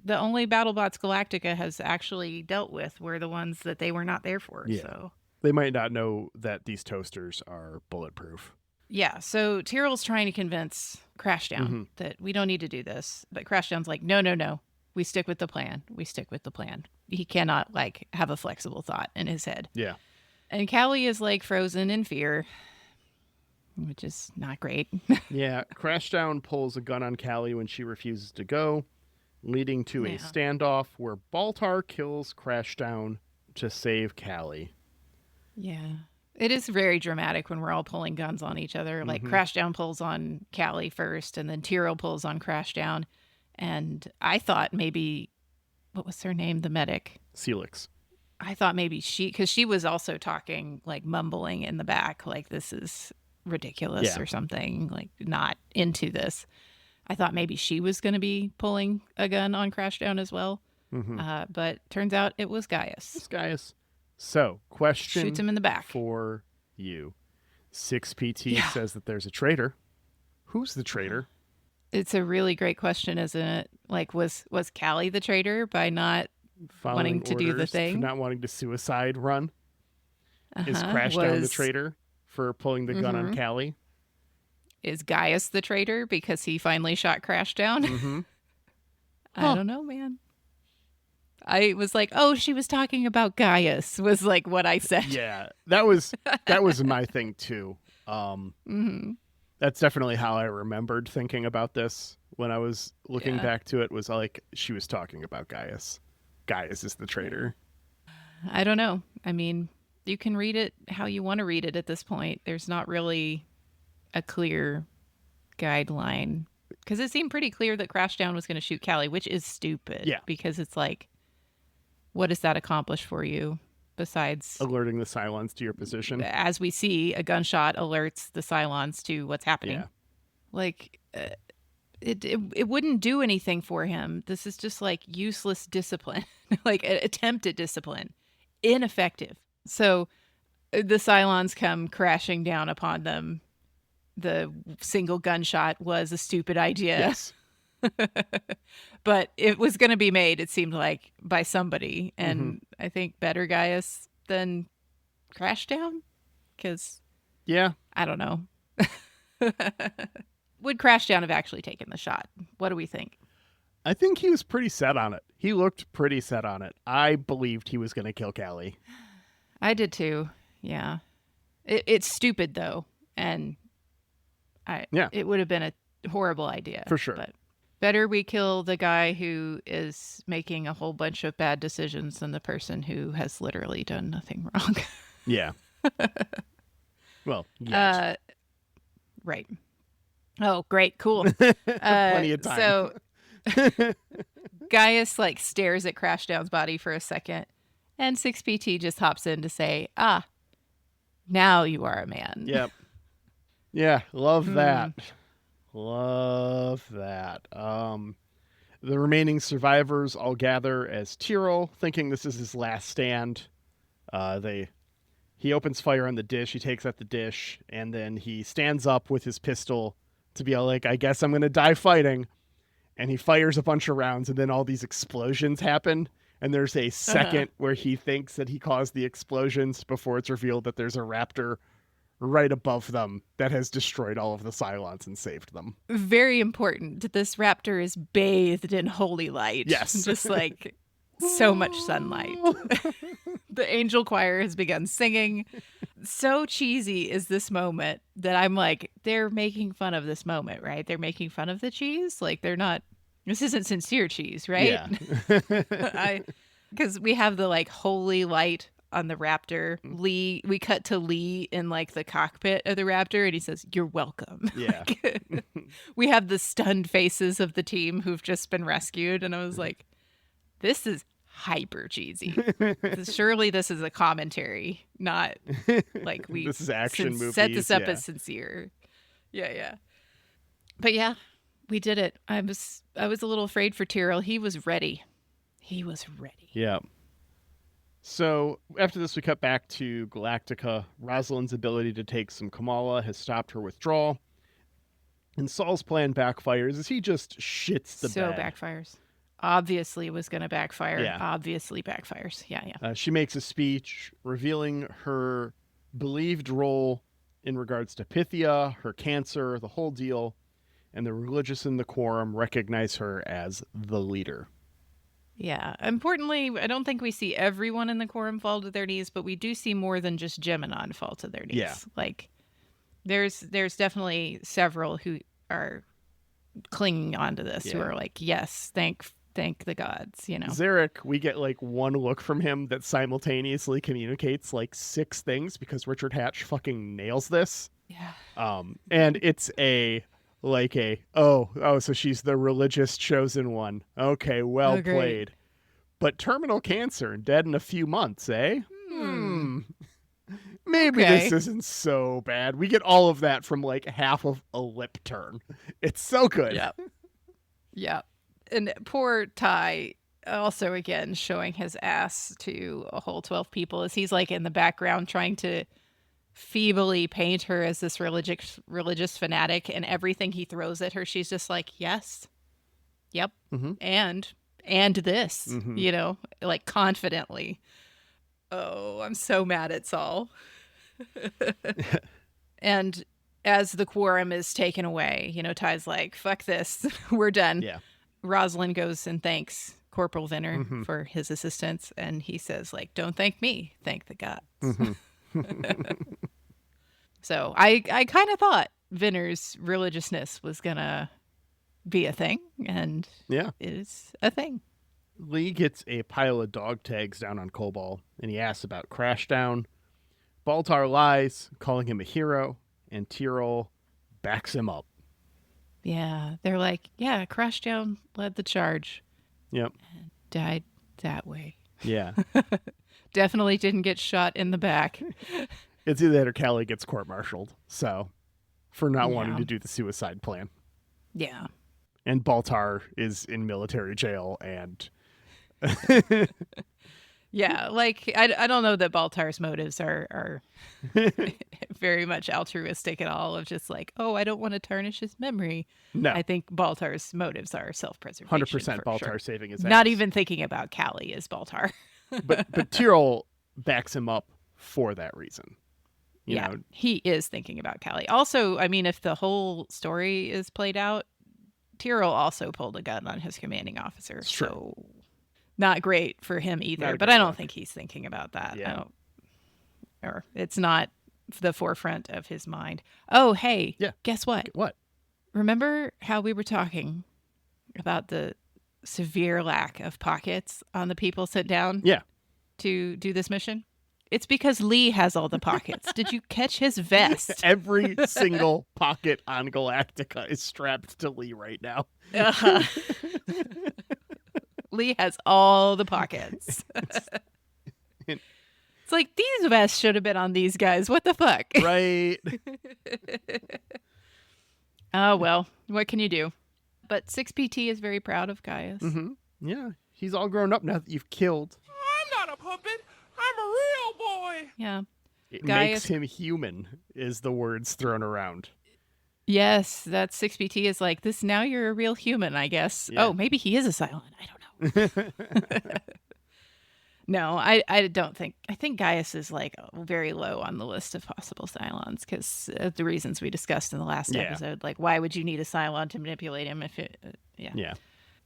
the only BattleBots Galactica has actually dealt with were the ones that they were not there for. Yeah. So they might not know that these toasters are bulletproof. Yeah. So Tyrell's trying to convince Crashdown that we don't need to do this, but Crashdown's like, no. We stick with the plan. He cannot, like, have a flexible thought in his head. Yeah. And Callie is, like, frozen in fear, which is not great. Yeah. Crashdown pulls a gun on Callie when she refuses to go, leading to a standoff where Baltar kills Crashdown to save Callie. Yeah. It is very dramatic when we're all pulling guns on each other. Like, Crashdown pulls on Callie first, and then Tyrell pulls on Crashdown. And I thought maybe, what was her name? The medic? Celix. I thought maybe because she was also talking, like, mumbling in the back, like, this is ridiculous or something, like, not into this. I thought maybe she was going to be pulling a gun on Crashdown as well. But turns out it was Gaius. It's Gaius. So, question shoots him in the back for you. 6PT says that there's a traitor. Who's the traitor? It's a really great question, isn't it? Like, was Callie the traitor by not wanting to do the thing? For not wanting to suicide run? Is Crashdown the traitor for pulling the gun on Callie? Is Gaius the traitor because he finally shot Crashdown? Mm-hmm. I don't know, man. I was like, oh, she was talking about Gaius, was like what I said. Yeah, that was my thing too. That's definitely how I remembered thinking about this when I was looking back to it, was like she was talking about Gaius. Gaius is the traitor. I don't know. I mean, you can read it how you want to read it at this point. There's not really a clear guideline, because it seemed pretty clear that Crashdown was going to shoot Callie, which is stupid. Yeah. Because it's like, what does that accomplish for you besides alerting the Cylons to your position? As we see, a gunshot alerts the Cylons to what's happening. Yeah. Like, it wouldn't do anything for him. This is just like useless discipline, like attempted discipline, ineffective. So the Cylons come crashing down upon them. The single gunshot was a stupid idea. Yes. But it was going to be made, it seemed like, by somebody. And I think better Gaius than Crashdown? Because, yeah, I don't know. Would Crashdown have actually taken the shot? What do we think? I think he was pretty set on it. He looked pretty set on it. I believed he was going to kill Callie. I did too. Yeah. It's stupid, though. And it would have been a horrible idea. For sure. But better we kill the guy who is making a whole bunch of bad decisions than the person who has literally done nothing wrong. Yeah. Well, yes. Right. Oh, great. Cool. Plenty of time. So Gaius like stares at Crashdown's body for a second, and 6PT just hops in to say, now you are a man. Yep. Yeah, love that. Love that. The remaining survivors all gather as Tyrell, thinking this is his last stand. He opens fire on the dish, he takes out the dish, and then he stands up with his pistol to be like, I guess I'm going to die fighting. And he fires a bunch of rounds, and then all these explosions happen. And there's a second where he thinks that he caused the explosions before it's revealed that there's a raptor right above them that has destroyed all of the Cylons and saved them. Very important. This raptor is bathed in holy light. Yes. Just like so much sunlight. The angel choir has begun singing. So cheesy is this moment that I'm like, they're making fun of this moment, right? They're making fun of the cheese. Like, they're not, this isn't sincere cheese, right? Yeah. Because we have the like holy light on the raptor. Lee, we cut to Lee in like the cockpit of the raptor, and he says, "You're welcome." Yeah. We have the stunned faces of the team who've just been rescued, and I was like, this is hyper cheesy. Surely this is a commentary, not like we this is action movies. Set this up as sincere. Yeah. But yeah, we did it. I was a little afraid for Tyrell. He was ready. Yeah. So after this, we cut back to Galactica. Rosalind's ability to take some Chamalla has stopped her withdrawal. And Saul's plan backfires as he just shits the bed. So backfires. Obviously was going to backfire. Yeah. Obviously backfires. Yeah. She makes a speech revealing her believed role in regards to Pythia, her cancer, the whole deal. And the religious in the quorum recognize her as the leader. Yeah. Importantly, I don't think we see everyone in the quorum fall to their knees, but we do see more than just Geminon fall to their knees. Yeah. Like, there's definitely several who are clinging onto this, who are like, yes, thank the gods, you know. Zarek, we get like one look from him that simultaneously communicates like 6 things because Richard Hatch fucking nails this. Yeah. And it's so she's the religious chosen one. Okay, well played. But terminal cancer and dead in a few months, eh? Maybe this isn't so bad. We get all of that from like half of a lip turn. It's so good. Yeah. And poor Ty, also again showing his ass to a whole 12 people as he's like in the background trying to feebly paint her as this religious fanatic, and everything he throws at her, she's just like, yes, yep, and this, like confidently. Oh, I'm so mad at Saul. And as the quorum is taken away, Ty's like, fuck this, we're done. Yeah. Rosalind goes and thanks Corporal Venner for his assistance, and he says, like, don't thank me, thank the gods. So I kind of thought Venner's religiousness was gonna be a thing, and it is a thing. Lee gets a pile of dog tags down on Kobol, and he asks about Crashdown. Baltar lies, calling him a hero, and Tyrol backs him up. Yeah, they're like, yeah, Crashdown led the charge. Yep. And died that way. Yeah. Definitely didn't get shot in the back. It's either that or Callie gets court-martialed, so, for not wanting to do the suicide plan. Yeah. And Baltar is in military jail, and... Yeah, like, I don't know that Baltar's motives are very much altruistic at all, of just like, oh, I don't want to tarnish his memory. No. I think Baltar's motives are self-preservation. 100% Baltar saving his ass. Not even thinking about Callie is Baltar. but Tyrol backs him up for that reason. You know? He is thinking about Callie. Also, I mean, if the whole story is played out, Tyrol also pulled a gun on his commanding officer. Sure. So not great for him either, but I don't think he's thinking about that. Yeah. Or it's not the forefront of his mind. Oh, hey, guess what? What? Remember how we were talking about the severe lack of pockets on the people sent down to do this mission? It's because Lee has all the pockets. Did you catch his vest? Every single pocket on Galactica is strapped to Lee right now. Lee has all the pockets. It's like, these vests should have been on these guys. What the fuck? Right. Oh, well, what can you do? But 6PT is very proud of Gaius. Yeah, he's all grown up now that you've killed. I'm not a puppet. I'm a real boy. Yeah. It makes him human, is the words thrown around. Yes, that 6PT is like, this, now you're a real human, I guess. Yeah. Oh, maybe he is a Cylon. I don't know. No, I don't think. I think Gaius is like very low on the list of possible Cylons because of the reasons we discussed in the last episode. Like, why would you need a Cylon to manipulate him if it... Yeah.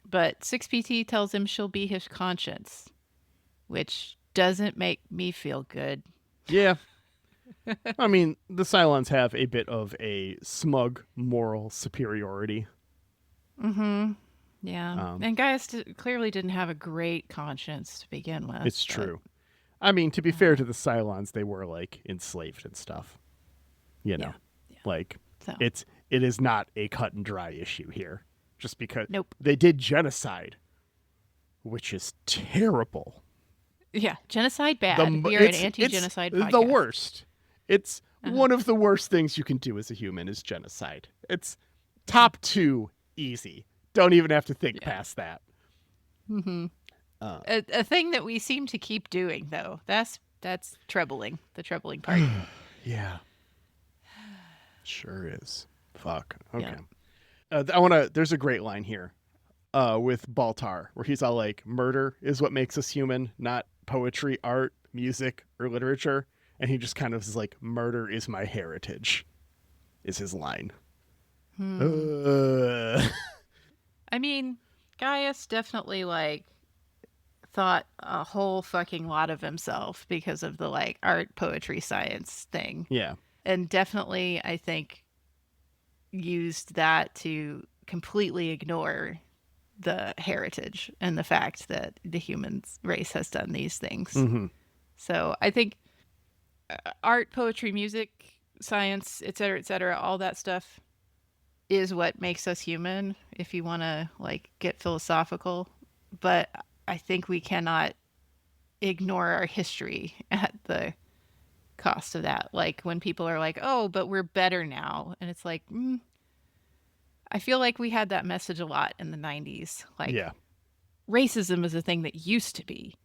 But 6PT tells him she'll be his conscience, which doesn't make me feel good. Yeah. I mean, the Cylons have a bit of a smug moral superiority. Yeah. And Gaius clearly didn't have a great conscience to begin with. It's true. I mean, to be fair to the Cylons, they were, like, enslaved and stuff. You know? Yeah. Like, so. it is not a cut and dry issue here. Just because they did genocide, which is terrible. Yeah, genocide bad. We are an anti-genocide podcast. The worst. It's one of the worst things you can do as a human is genocide. It's top 2 easy. Don't even have to think past that. A thing that we seem to keep doing, though. That's troubling. The troubling part. Yeah. Sure is. Fuck. Okay. Yeah. There's a great line here with Baltar where he's all like, murder is what makes us human, not poetry, art, music, or literature. And he just kind of is like, murder is my heritage, is his line. I mean, Gaius definitely, like, thought a whole fucking lot of himself because of the, like, art, poetry, science thing. Yeah. And definitely, I think, used that to completely ignore the heritage and the fact that the human race has done these things. So I think art, poetry, music, science, et cetera, all that stuff is what makes us human, if you want to, like, get philosophical. But I think we cannot ignore our history at the cost of that. Like, when people are like, oh, but we're better now. And it's like, I feel like we had that message a lot in the 90s. Like, racism is a thing that used to be.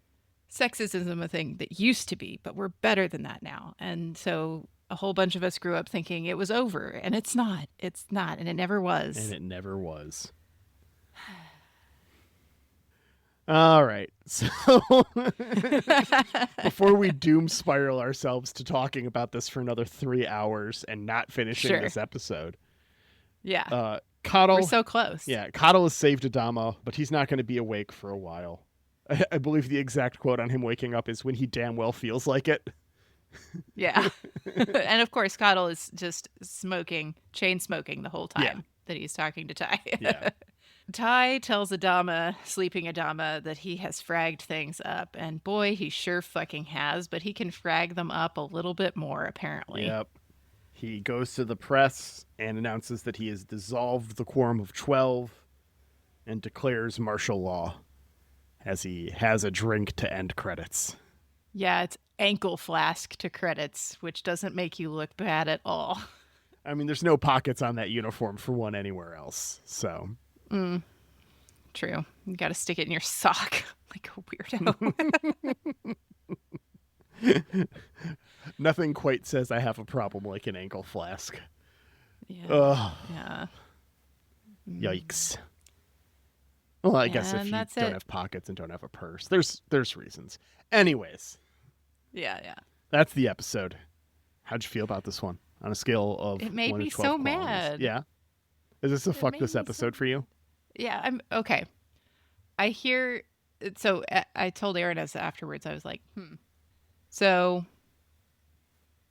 Sexism is a thing that used to be, but we're better than that now. And so a whole bunch of us grew up thinking it was over, and it's not. It's not, and it never was. And it never was. All right. So before we doom spiral ourselves to talking about this for another 3 hours and not finishing this episode. Yeah. Coddle. We're so close. Yeah. Coddle has saved Adama, but he's not going to be awake for a while. I believe the exact quote on him waking up is when he damn well feels like it. Yeah. And of course, Coddle is just chain smoking the whole time that he's talking to Ty. Yeah. Ty tells sleeping Adama, that he has fragged things up. And boy, he sure fucking has, but he can frag them up a little bit more, apparently. Yep. He goes to the press and announces that he has dissolved the Quorum of 12 and declares martial law as he has a drink to end credits. Yeah, it's ankle flask to credits, which doesn't make you look bad at all. I mean, there's no pockets on that uniform for one anywhere else, so... True. You got to stick it in your sock like a weirdo. Nothing quite says I have a problem like an ankle flask. Yeah. Ugh. Yeah. Yikes. Well, I guess if you don't have pockets and don't have a purse, there's reasons. Anyways. Yeah. That's the episode. How'd you feel about this one on a scale of 1 to 12? It made me so mad. Yeah. Is this a fuck this episode for you? Yeah, I'm okay. I hear, so I told Aaron afterwards, I was like, So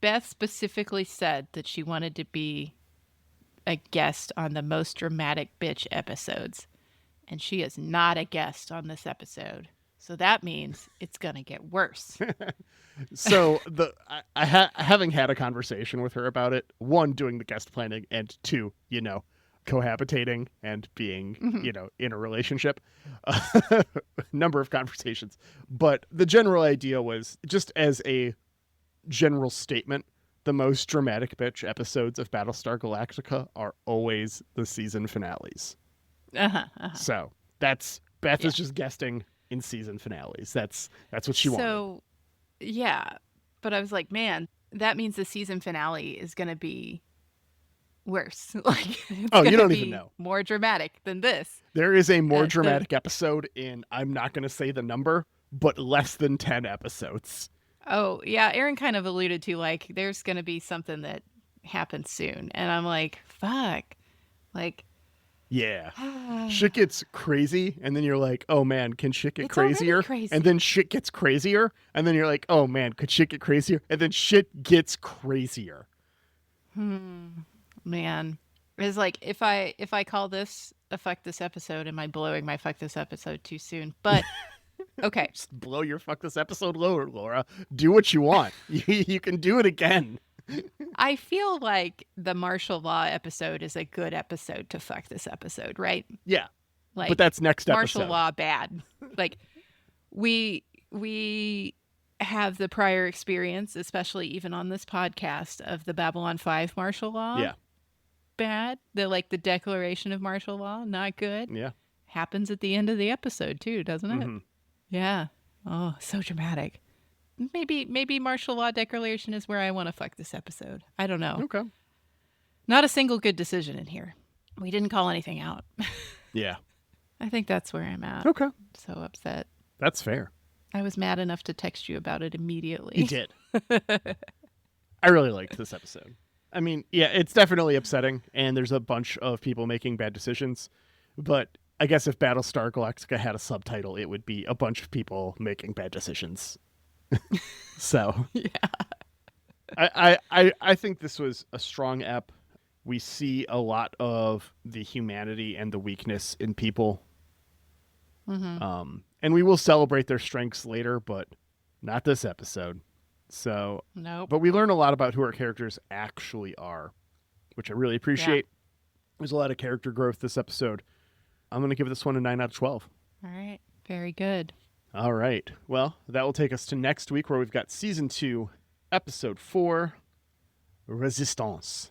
Beth specifically said that she wanted to be a guest on the most dramatic bitch episodes. And she is not a guest on this episode. So that means it's going to get worse. So having had a conversation with her about it, 1, doing the guest planning, and 2, cohabitating and being, in a relationship, number of conversations. But the general idea was, just as a general statement, the most dramatic bitch episodes of Battlestar Galactica are always the season finales. So Beth is just guesting in season finales. That's what she wanted. So, yeah. But I was like, man, that means the season finale is going to be worse. You don't even know. More dramatic than this. There is a more dramatic episode in, I'm not going to say the number, but less than 10 episodes. Oh, yeah. Aaron kind of alluded to, there's going to be something that happens soon. And I'm like, fuck. Yeah. Shit gets crazy, and then you're like, oh man, can shit get crazier? Crazy. And then shit gets crazier, and then you're like, oh man, could shit get crazier? And then shit gets crazier. Man. It's like, if I call this a fuck this episode, am I blowing my fuck this episode too soon? But okay. Just blow your fuck this episode lower, Laura. Do what you want. You can do it again. I feel like the martial law episode is a good episode to fuck this episode, right? Yeah. But that's next episode. Martial law bad. We have the prior experience, especially even on this podcast, of the Babylon 5 martial law. Yeah. Bad. The declaration of martial law, not good. Yeah. Happens at the end of the episode too, doesn't it? Mm-hmm. Yeah. Oh, so dramatic. Maybe martial law declaration is where I want to fuck this episode. I don't know. Okay. Not a single good decision in here. We didn't call anything out. Yeah. I think that's where I'm at. Okay. So upset. That's fair. I was mad enough to text you about it immediately. You did. I really liked this episode. I mean, yeah, it's definitely upsetting, and there's a bunch of people making bad decisions, but I guess if Battlestar Galactica had a subtitle, it would be a bunch of people making bad decisions. So, yeah. I think this was a strong ep. We see a lot of the humanity and the weakness in people. Mm-hmm. And we will celebrate their strengths later, but not this episode. So, nope. But we learn a lot about who our characters actually are, which I really appreciate. Yeah. There's a lot of character growth this episode. I'm going to give this one a 9 out of 12. All right. Very good. All right. Well, that will take us to next week, where we've got Season 2, Episode 4, Resistance.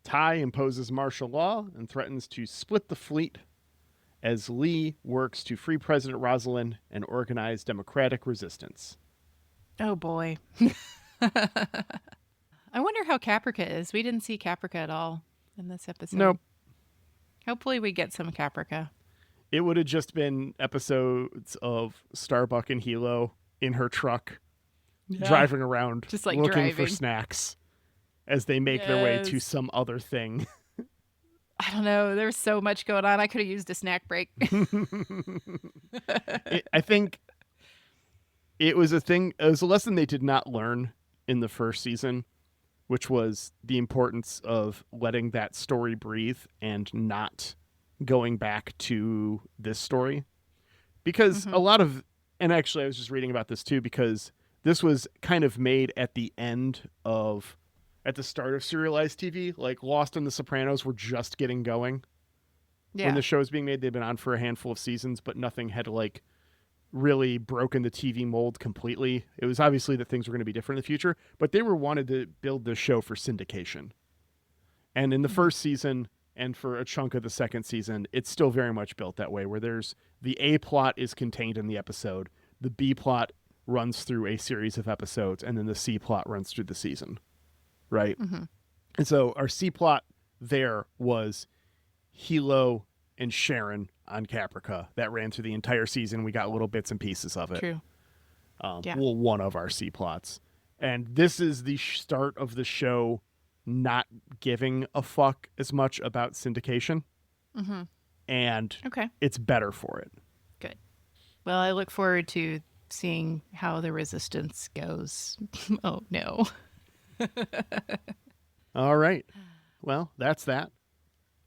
Ty imposes martial law and threatens to split the fleet as Lee works to free President Rosalind and organize democratic resistance. Oh, boy. I wonder how Caprica is. We didn't see Caprica at all in this episode. Nope. Hopefully we get some Caprica. It would have just been episodes of Starbuck and Hilo in her truck, driving around, just like looking for snacks as they make their way to Yes. some other thing. I don't know. There's so much going on. I could have used a snack break. I think it was a thing. It was a lesson they did not learn in the first season, which was the importance of letting that story breathe and not going back to this story. Because a lot of, and actually I was just reading about this too, because this was kind of made at the start of serialized TV. Like Lost and The Sopranos were just getting going when the show was being made. They'd been on for a handful of seasons, but nothing had like really broken the TV mold completely. It was obviously that things were going to be different in the future, but they wanted to build this show for syndication. And in the first season and for a chunk of the second season, it's still very much built that way, where there's the A plot is contained in the episode, the B plot runs through a series of episodes, and then the C plot runs through the season. Right? And so our C plot there was Hilo and Sharon on Caprica. That ran through the entire season. We got little bits and pieces of it. True. Well, one of our C plots. And this is the start of the show not giving a fuck as much about syndication. And it's better for it. Good. Well, I look forward to seeing how the Resistance goes. Oh, no. All right. Well, that's that.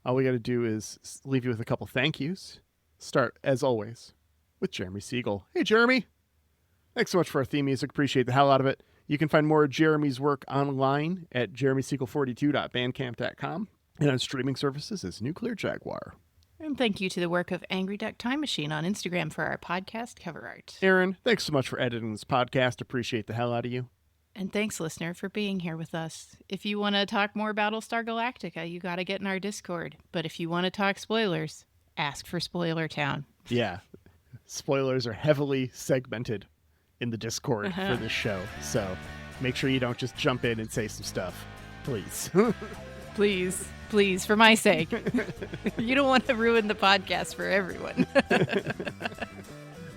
All we got to do is leave you with a couple thank yous. Start, as always, with Jeremy Siegel. Hey, Jeremy. Thanks so much for our theme music. Appreciate the hell out of it. You can find more of Jeremy's work online at jeremysiegel42.bandcamp.com and on streaming services as Nuclear Jaguar. And thank you to the work of Angry Duck Time Machine on Instagram for our podcast cover art. Aaron, thanks so much for editing this podcast. Appreciate the hell out of you. And thanks, listener, for being here with us. If you want to talk more Battlestar Galactica, you got to get in our Discord. But if you want to talk spoilers, ask for Spoiler Town. Yeah. Spoilers are heavily segmented in the Discord for this show. So make sure you don't just jump in and say some stuff. Please. Please, for my sake. You don't want to ruin the podcast for everyone.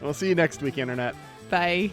We'll see you next week, Internet. Bye.